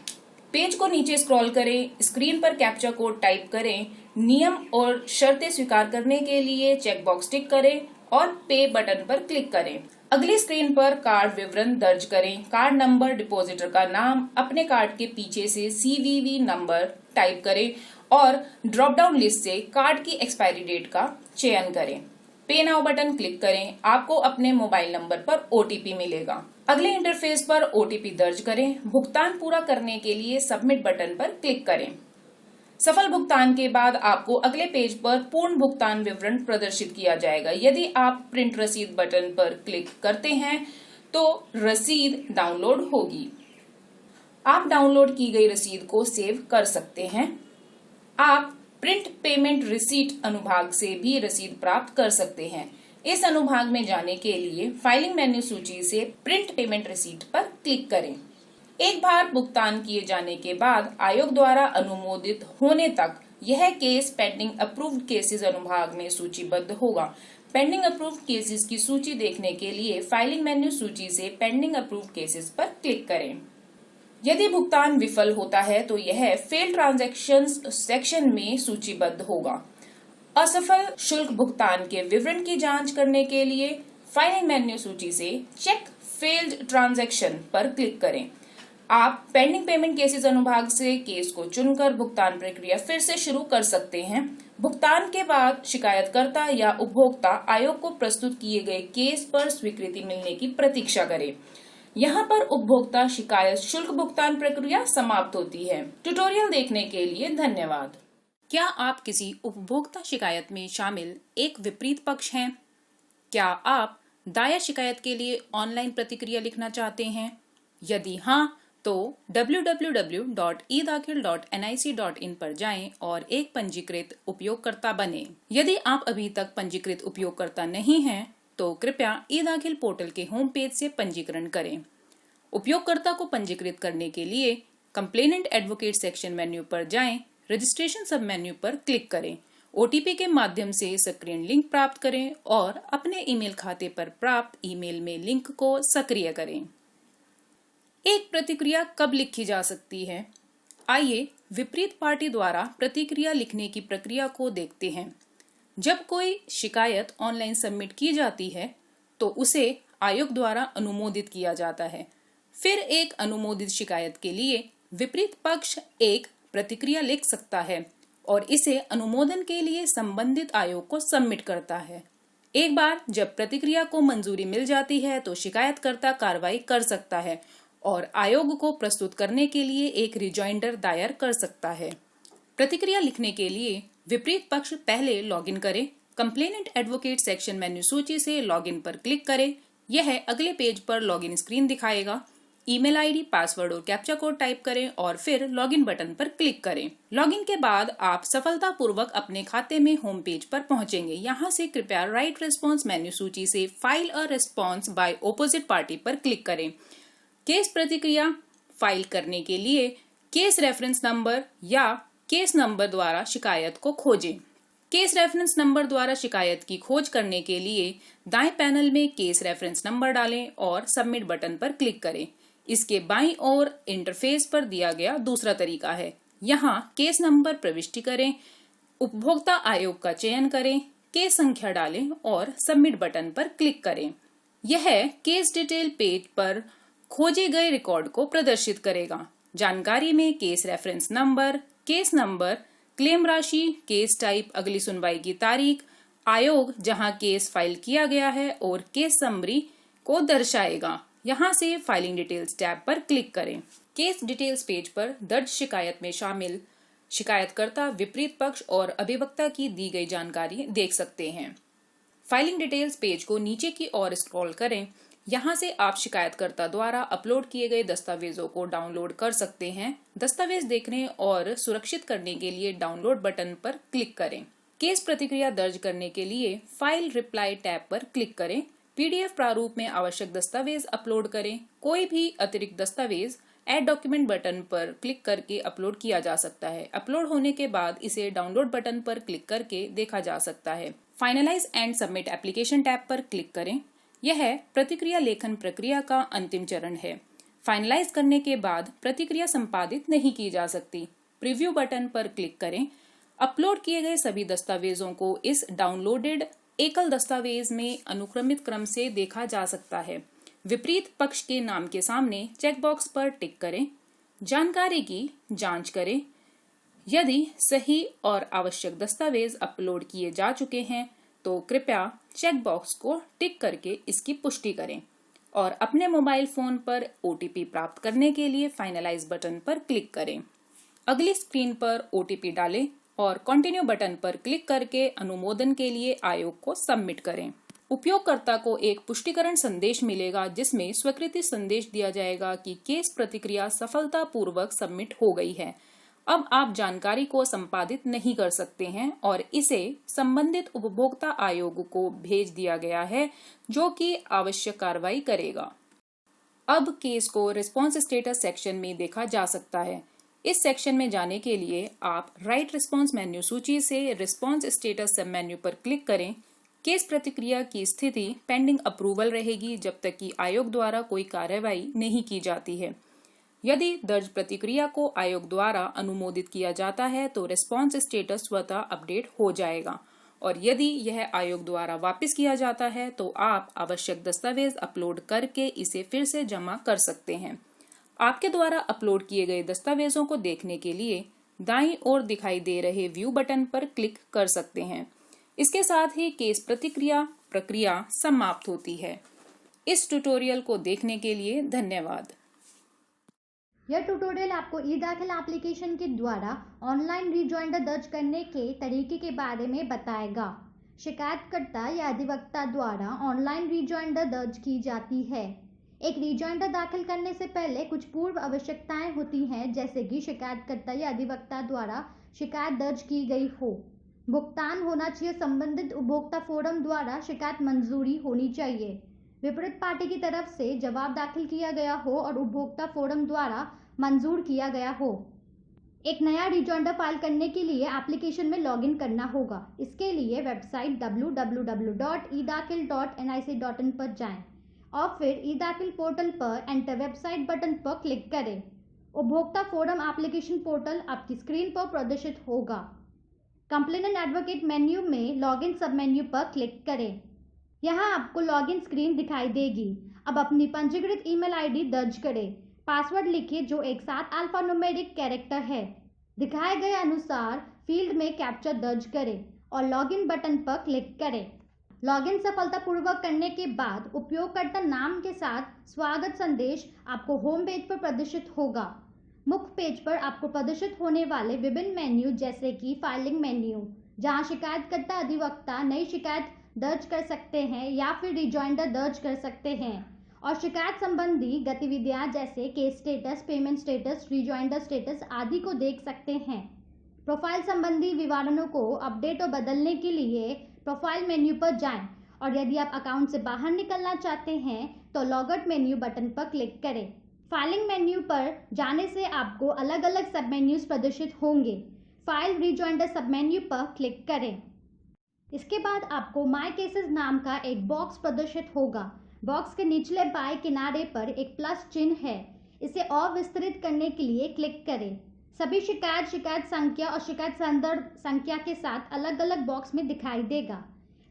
पेज को नीचे स्क्रॉल करें, स्क्रीन पर कैप्चा कोड टाइप करें, नियम और शर्तें स्वीकार करने के लिए चेकबॉक्स टिक करें और पे बटन पर क्लिक करें। अगली स्क्रीन पर कार्ड विवरण दर्ज करें, कार्ड नंबर, डिपॉजिटर का नाम, अपने कार्ड के पीछे से CVV नंबर टाइप करें और ड्रॉप डाउन लिस्ट से कार्ड की एक्सपायरी डेट का चयन करें। पे नाउ बटन क्लिक करें, आपको अपने मोबाइल नंबर पर OTP मिलेगा। अगले इंटरफेस पर OTP दर्ज करें। भुगतान पूरा करने के लिए सबमिट बटन पर क्लिक करें। सफल भुगतान के बाद आपको अगले पेज पर पूर्ण भुगतान विवरण प्रदर्शित किया जाएगा। यदि आप प्रिंट रसीद बटन पर क्लिक करते हैं तो रसीद डाउनलोड होगी। आप डाउनलोड की गई रसीद को सेव कर सकते हैं। आप प्रिंट पेमेंट रिसीट अनुभाग से भी रसीद प्राप्त कर सकते हैं। इस अनुभाग में जाने के लिए फाइलिंग मेन्यू सूची से प्रिंट पेमेंट रिसीट पर क्लिक करें। एक बार भुगतान किए जाने के बाद आयोग द्वारा अनुमोदित होने तक यह केस पेंडिंग अप्रूव्ड केसेस अनुभाग में सूचीबद्ध होगा। पेंडिंग अप्रूव्ड केसेस की सूची देखने के लिए फाइलिंग मेन्यू सूची से पेंडिंग अप्रूव्ड केसेस पर क्लिक करें। यदि भुगतान विफल होता है तो यह फेल ट्रांजैक्शंस सेक्शन में सूचीबद्ध होगा। असफल शुल्क भुगतान के विवरण की जांच करने के लिए फाइलिंग मेन्यू सूची से चेक फेल्ड ट्रांजैक्शन पर क्लिक करें। आप पेंडिंग पेमेंट केसेस अनुभाग से केस को चुनकर भुगतान प्रक्रिया फिर से शुरू कर सकते हैं। भुगतान के बाद शिकायतकर्ता या उपभोक्ता आयोग को प्रस्तुत किए गए केस पर स्वीकृति मिलने की प्रतीक्षा करें। यहाँ पर उपभोक्ता शिकायत शुल्क भुगतान प्रक्रिया समाप्त होती है। ट्यूटोरियल देखने के लिए धन्यवाद। क्या आप किसी उपभोक्ता शिकायत में शामिल एक विपरीत पक्ष हैं? क्या आप दायर शिकायत के लिए ऑनलाइन प्रतिक्रिया लिखना चाहते हैं? यदि हाँ, तो www.edakhil.nic.in पर जाएं और एक पंजीकृत उपयोगकर्ता बनें। यदि आप अभी तक पंजीकृत उपयोगकर्ता नहीं हैं, तो कृपया e-दाखिल पोर्टल के होम पेज से पंजीकरण करें। उपयोगकर्ता को पंजीकृत करने के लिए कंप्लेनेंट एडवोकेट सेक्शन मेन्यू पर जाएं, रजिस्ट्रेशन सब मेन्यू पर क्लिक करें, OTP के माध्यम से सक्रियण लिंक प्राप्त करें और अपने ईमेल खाते पर प्राप्त ईमेल में लिंक को सक्रिय करें। एक प्रतिक्रिया कब लिखी जा सकती है? आइए विपरीत पार्टी द्वारा प्रतिक्रिया लिखने की प्रक्रिया को देखते हैं। जब कोई शिकायत ऑनलाइन सबमिट की जाती है तो उसे आयोग द्वारा अनुमोदित किया जाता है। फिर एक अनुमोदित शिकायत के लिए विपरीत पक्ष एक प्रतिक्रिया लिख सकता है और इसे अनुमोदन के लिए संबंधित आयोग को सबमिट करता है। एक बार जब प्रतिक्रिया को मंजूरी मिल जाती है तो शिकायतकर्ता कार्रवाई कर सकता है और आयोग को प्रस्तुत करने के लिए एक रिजॉइंडर दायर कर सकता है। प्रतिक्रिया लिखने के लिए विपरीत पक्ष पहले लॉगिन करें। कंप्लेनेंट एडवोकेट सेक्शन मेन्यू सूची से लॉगिन पर क्लिक करें। यह अगले पेज पर लॉगिन स्क्रीन दिखाएगा। ईमेल आईडी, पासवर्ड और कैप्चा कोड टाइप करें और फिर लॉगिन बटन पर क्लिक करें। लॉगिन के बाद आप सफलतापूर्वक अपने खाते में होम पेज पर पहुंचेंगे। यहां से कृपया राइट रिस्पॉन्स मेन्यू सूची से file a response by opposite party पर क्लिक करें। केस प्रतिक्रिया फाइल करने के लिए केस रेफरेंस नंबर या केस नंबर द्वारा शिकायत को खोजें। केस रेफरेंस नंबर द्वारा शिकायत की खोज करने के लिए दाएं पैनल में केस रेफरेंस नंबर डालें और सबमिट बटन पर क्लिक करें। इसके बाईं ओर इंटरफेस पर दिया गया दूसरा तरीका है। यहाँ केस नंबर प्रविष्टि करें, उपभोक्ता आयोग का चयन करें, केस संख्या डालें और सबमिट बटन पर क्लिक करें। यह केस डिटेल पेज पर खोजे गए रिकॉर्ड को प्रदर्शित करेगा। जानकारी में case reference number, case number, claim राशि, केस टाइप, अगली सुनवाई की तारीख, आयोग जहां केस फाइल किया गया है और केस समरी को दर्शाएगा। यहाँ से फाइलिंग डिटेल्स टैब पर क्लिक करें। केस डिटेल्स पेज पर दर्ज शिकायत में शामिल शिकायतकर्ता, विपरीत पक्ष और अभिवक्ता की दी गई जानकारी देख सकते हैं। फाइलिंग डिटेल्स पेज को नीचे की ओर स्क्रॉल करें। यहाँ से आप शिकायतकर्ता द्वारा अपलोड किए गए दस्तावेजों को डाउनलोड कर सकते हैं। दस्तावेज देखने और सुरक्षित करने के लिए डाउनलोड बटन पर क्लिक करें। केस प्रतिक्रिया दर्ज करने के लिए फाइल रिप्लाई टैब पर क्लिक करें। PDF प्रारूप में आवश्यक दस्तावेज अपलोड करें। कोई भी अतिरिक्त दस्तावेज ऐड डॉक्यूमेंट बटन पर क्लिक करके अपलोड किया जा सकता है। अपलोड होने के बाद इसे डाउनलोड बटन पर क्लिक करके देखा जा सकता है। Finalise and submit application tab पर क्लिक करें। यह प्रतिक्रिया लेखन प्रक्रिया का अंतिम चरण है। फाइनलाइज करने के बाद प्रतिक्रिया संपादित नहीं की जा सकती। प्रीव्यू बटन पर क्लिक करें। अपलोड किए गए सभी दस्तावेजों को इस डाउनलोडेड एकल दस्तावेज में अनुक्रमित क्रम से देखा जा सकता है। विपरीत पक्ष के नाम के सामने चेकबॉक्स पर टिक करें। जानकारी की जांच करें। यदि सही और आवश्यक दस्तावेज अपलोड किए जा चुके हैं तो कृपया चेकबॉक्स को टिक करके इसकी पुष्टि करें और अपने मोबाइल फोन पर OTP प्राप्त करने के लिए फाइनलाइज बटन पर क्लिक करें। अगली स्क्रीन पर OTP डालें और कंटिन्यू बटन पर क्लिक करके अनुमोदन के लिए आयोग को सबमिट करें। उपयोगकर्ता को एक पुष्टिकरण संदेश मिलेगा जिसमें स्वीकृति संदेश दिया जाएगा कि केस प्रतिक्रिया सफलतापूर्वक सबमिट हो गई है। अब आप जानकारी को संपादित नहीं कर सकते हैं और इसे संबंधित उपभोक्ता आयोग को भेज दिया गया है, जो कि आवश्यक कार्रवाई करेगा। अब केस को रिस्पांस स्टेटस सेक्शन में देखा जा सकता है। इस सेक्शन में जाने के लिए आप राइट रिस्पांस मेन्यू सूची से रिस्पांस स्टेटस सब मेन्यू पर क्लिक करें। केस प्रतिक्रिया की स्थिति पेंडिंग अप्रूवल रहेगी जब तक कि आयोग द्वारा कोई कार्रवाई नहीं की जाती है। यदि दर्ज प्रतिक्रिया को आयोग द्वारा अनुमोदित किया जाता है तो रिस्पांस स्टेटस स्वतः अपडेट हो जाएगा और यदि यह आयोग द्वारा वापस किया जाता है तो आप आवश्यक दस्तावेज अपलोड करके इसे फिर से जमा कर सकते हैं। आपके द्वारा अपलोड किए गए दस्तावेजों को देखने के लिए दाईं ओर दिखाई दे रहे व्यू बटन पर क्लिक कर सकते हैं। इसके साथ ही केस प्रतिक्रिया प्रक्रिया समाप्त होती है। इस ट्यूटोरियल को देखने के लिए धन्यवाद। यह ट्यूटोरियल आपको ई-दाखिल एप्लीकेशन के द्वारा ऑनलाइन रिजॉइंडर दर्ज करने के तरीके के बारे में बताएगा। शिकायतकर्ता या अधिवक्ता द्वारा ऑनलाइन रिजॉइंडर दर्ज की जाती है। एक रिजॉइंडर दाखिल करने से पहले कुछ पूर्व आवश्यकताएं होती हैं, जैसे कि शिकायतकर्ता या अधिवक्ता द्वारा शिकायत दर्ज की गई हो, भुगतान होना चाहिए, संबंधित उपभोक्ता फोरम द्वारा शिकायत मंजूरी होनी चाहिए, विपरीत पार्टी की तरफ से जवाब दाखिल किया गया हो और उपभोक्ता फोरम द्वारा मंजूर किया गया हो। एक नया रिजॉइंडर फाइल करने के लिए एप्लीकेशन में लॉगिन करना होगा। इसके लिए वेबसाइट www.edakhil.nic.in पर जाएं और फिर ई-दाखिल पोर्टल पर एंटर वेबसाइट बटन पर क्लिक करें। उपभोक्ता फोरम एप्लीकेशन पोर्टल आपकी स्क्रीन पर प्रदर्शित होगा। कंप्लेनेंट एडवोकेट मेन्यू में लॉगिन सब मेन्यू पर क्लिक करें। यहाँ आपको लॉगिन स्क्रीन दिखाई देगी। अब अपनी पंजीकृत ईमेल आईडी दर्ज करें। पासवर्ड लिखिए जो एक साथ अल्फान्यूमेरिक कैरेक्टर है। दिखाए गए अनुसार फील्ड में कैप्चा दर्ज करें और लॉगिन बटन पर क्लिक करें। लॉगिन सफलतापूर्वक करने के बाद उपयोगकर्ता नाम के साथ स्वागत संदेश आपको होम पेज पर प्रदर्शित होगा। मुख्य पेज पर आपको प्रदर्शित होने वाले विभिन्न मेन्यू जैसे कि फाइलिंग मेन्यू, जहां शिकायतकर्ता अधिवक्ता नई शिकायत दर्ज कर सकते हैं या फिर रिजॉइंडर दर्ज कर सकते हैं, और शिकायत संबंधी गतिविधियां जैसे case status, payment status, rejoinder status आदि को देख सकते हैं। प्रोफाइल संबंधी विवरणों को अपडेट और बदलने के लिए प्रोफाइल मेन्यू पर जाएं और यदि आप अकाउंट से बाहर निकलना चाहते हैं तो लॉग आउट मेन्यू बटन पर क्लिक करें। फाइलिंग मेन्यू पर जाने से आपको अलग अलग सब मेन्यूज प्रदर्शित होंगे। फाइल रिजॉइंडर सब मेन्यू पर क्लिक करें। इसके बाद आपको माय केसेस नाम का एक बॉक्स प्रदर्शित होगा। बॉक्स के निचले बाएं किनारे पर एक प्लस चिन्ह है। इसे और विस्तृत करने के लिए क्लिक करें। सभी शिकायत संख्या और शिकायत संदर्भ संख्या के साथ अलग अलग बॉक्स में दिखाई देगा।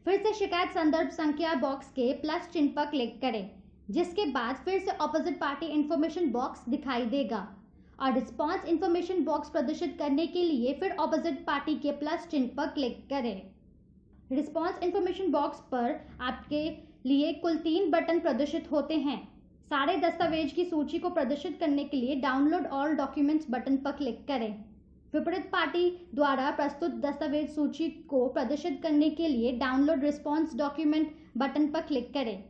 फिर से शिकायत संदर्भ संख्या बॉक्स के प्लस चिन्ह पर क्लिक करें, जिसके बाद फिर से ऑपोजिट पार्टी इंफॉर्मेशन बॉक्स दिखाई देगा और रिस्पांस इंफॉर्मेशन बॉक्स प्रदर्शित करने के लिए फिर ऑपोजिट पार्टी के प्लस चिन्ह पर क्लिक करें। रिस्पांस इंफॉर्मेशन बॉक्स पर आपके लिए कुल 3 बटन प्रदर्शित होते हैं। सारे दस्तावेज की सूची को प्रदर्शित करने के लिए डाउनलोड ऑल डॉक्यूमेंट्स बटन पर क्लिक करें। विपरीत पार्टी द्वारा प्रस्तुत दस्तावेज सूची को प्रदर्शित करने के लिए डाउनलोड रिस्पॉन्स डॉक्यूमेंट बटन पर क्लिक करें।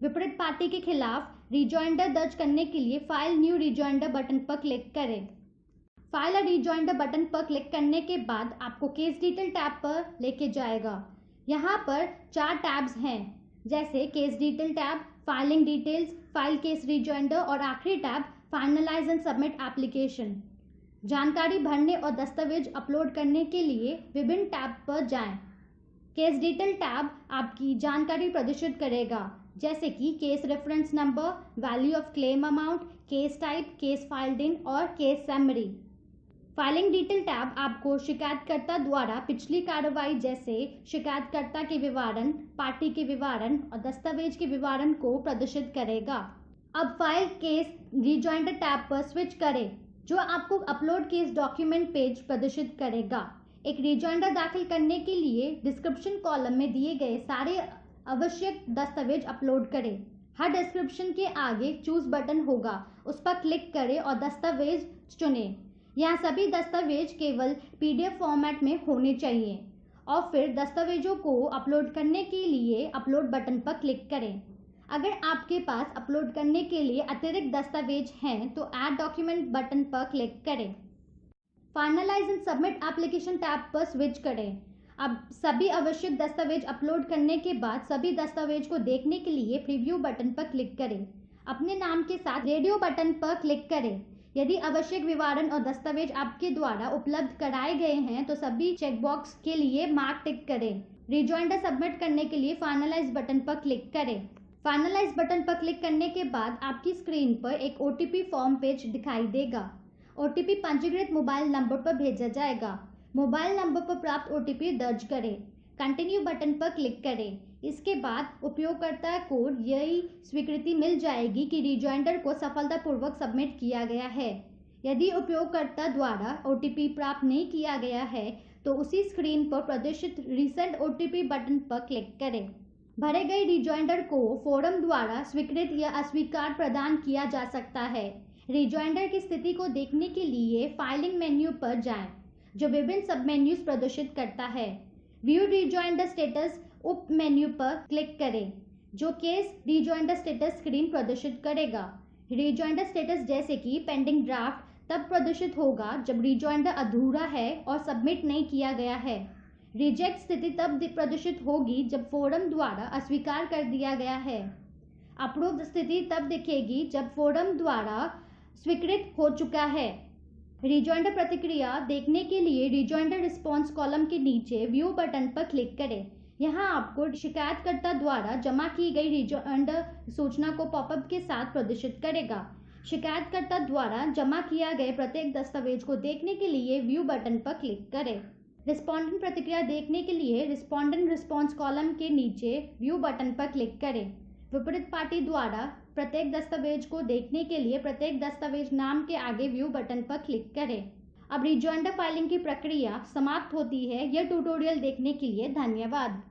विपरीत पार्टी के खिलाफ रिजॉइंडर दर्ज करने के लिए फाइल न्यू रिजॉइंडर बटन पर क्लिक करें। फाइल रिजॉइंडर बटन पर क्लिक करने के बाद आपको केस डिटेल टैब पर लेके जाएगा। यहाँ पर 4 टैब्स हैं, जैसे case detail tab, filing details, file case rejoinder और आखिरी tab finalise and submit application. जानकारी भरने और दस्तावेज अपलोड करने के लिए विभिन्न टैब पर जाएं। केस डिटेल टैब आपकी जानकारी प्रदर्शित करेगा, जैसे कि case reference number, value of claim amount, case type, case filed in और case summary. Filing detail tab आपको शिकायतकर्ता द्वारा पिछली कार्रवाई जैसे शिकायतकर्ता के विवरण, पार्टी के विवरण और दस्तावेज के विवरण को प्रदर्शित करेगा। अब फाइल केस रिजॉइंडर टैब पर स्विच करें, जो आपको अपलोड केस डॉक्यूमेंट पेज प्रदर्शित करेगा। एक रिजॉइंडर दाखिल करने के लिए डिस्क्रिप्शन कॉलम में दिए गए सारे आवश्यक दस्तावेज अपलोड करें। हर डिस्क्रिप्शन के आगे चूज बटन होगा, उस पर क्लिक करें और दस्तावेज चुनें। यहाँ सभी दस्तावेज केवल PDF फॉर्मेट में होने चाहिए और फिर दस्तावेजों को अपलोड करने के लिए अपलोड बटन पर क्लिक करें। अगर आपके पास अपलोड करने के लिए अतिरिक्त दस्तावेज हैं तो ऐड डॉक्यूमेंट बटन पर क्लिक करें। Finalise and submit application tab पर स्विच करें। अब सभी आवश्यक दस्तावेज अपलोड करने के बाद सभी दस्तावेज को देखने के लिए प्रीव्यू बटन पर क्लिक करें। अपने नाम के साथ रेडियो बटन पर क्लिक करें। यदि आवश्यक विवरण और दस्तावेज आपके द्वारा उपलब्ध कराए गए हैं तो सभी चेकबॉक्स के लिए मार्क टिक करें। रिजॉइंडर सबमिट करने के लिए फाइनलाइज बटन पर क्लिक करें। फाइनलाइज बटन पर क्लिक करने के बाद आपकी स्क्रीन पर एक OTP फॉर्म पेज दिखाई देगा। OTP पंजीकृत मोबाइल नंबर पर भेजा जाएगा। मोबाइल नंबर पर प्राप्त OTP दर्ज करें। कंटिन्यू बटन पर क्लिक करें। इसके बाद उपयोगकर्ता को यही स्वीकृति मिल जाएगी कि रिजॉइंडर को सफलतापूर्वक सबमिट किया गया है। यदि उपयोगकर्ता द्वारा OTP प्राप्त नहीं किया गया है तो उसी स्क्रीन पर प्रदर्शित रीसेंट OTP बटन पर क्लिक करें। भरे गए रिजॉइंडर को फोरम द्वारा स्वीकृत या अस्वीकार प्रदान किया जा सकता है। रिजॉइंडर की स्थिति को देखने के लिए फाइलिंग मेन्यू पर जाएं, जो विभिन्न सब मेन्यूज प्रदर्शित करता है। व्यू रिजॉइंडर स्टेटस उप मेन्यू पर क्लिक करें, जो केस रिजॉइंडर स्टेटस स्क्रीन प्रदर्शित करेगा। रिजॉइंडर स्टेटस जैसे कि पेंडिंग ड्राफ्ट तब प्रदर्शित होगा जब रिजॉइंडर अधूरा है और सबमिट नहीं किया गया है। रिजेक्ट स्थिति तब प्रदर्शित होगी जब फोरम द्वारा अस्वीकार कर दिया गया है। अप्रूव्ड स्थिति तब दिखेगी जब फोरम द्वारा स्वीकृत हो चुका है। रिजॉइंडर प्रतिक्रिया देखने के लिए रिजॉइंडर रिस्पॉन्स कॉलम के नीचे व्यू बटन पर क्लिक करें। यहाँ आपको शिकायतकर्ता द्वारा जमा की गई रिजॉइंडर सूचना को पॉपअप के साथ प्रदर्शित करेगा। शिकायतकर्ता द्वारा जमा किया गए प्रत्येक दस्तावेज को देखने के लिए व्यू बटन पर क्लिक करें। रिस्पॉन्डेंट प्रतिक्रिया देखने के लिए रिस्पॉन्डेंट रिस्पॉन्स कॉलम के नीचे व्यू बटन पर क्लिक करें। विपरीत पार्टी द्वारा प्रत्येक दस्तावेज को देखने के लिए प्रत्येक दस्तावेज नाम के आगे व्यू बटन पर क्लिक करें। अब रिजॉइंडर फाइलिंग की प्रक्रिया समाप्त होती है। यह ट्यूटोरियल देखने के लिए धन्यवाद।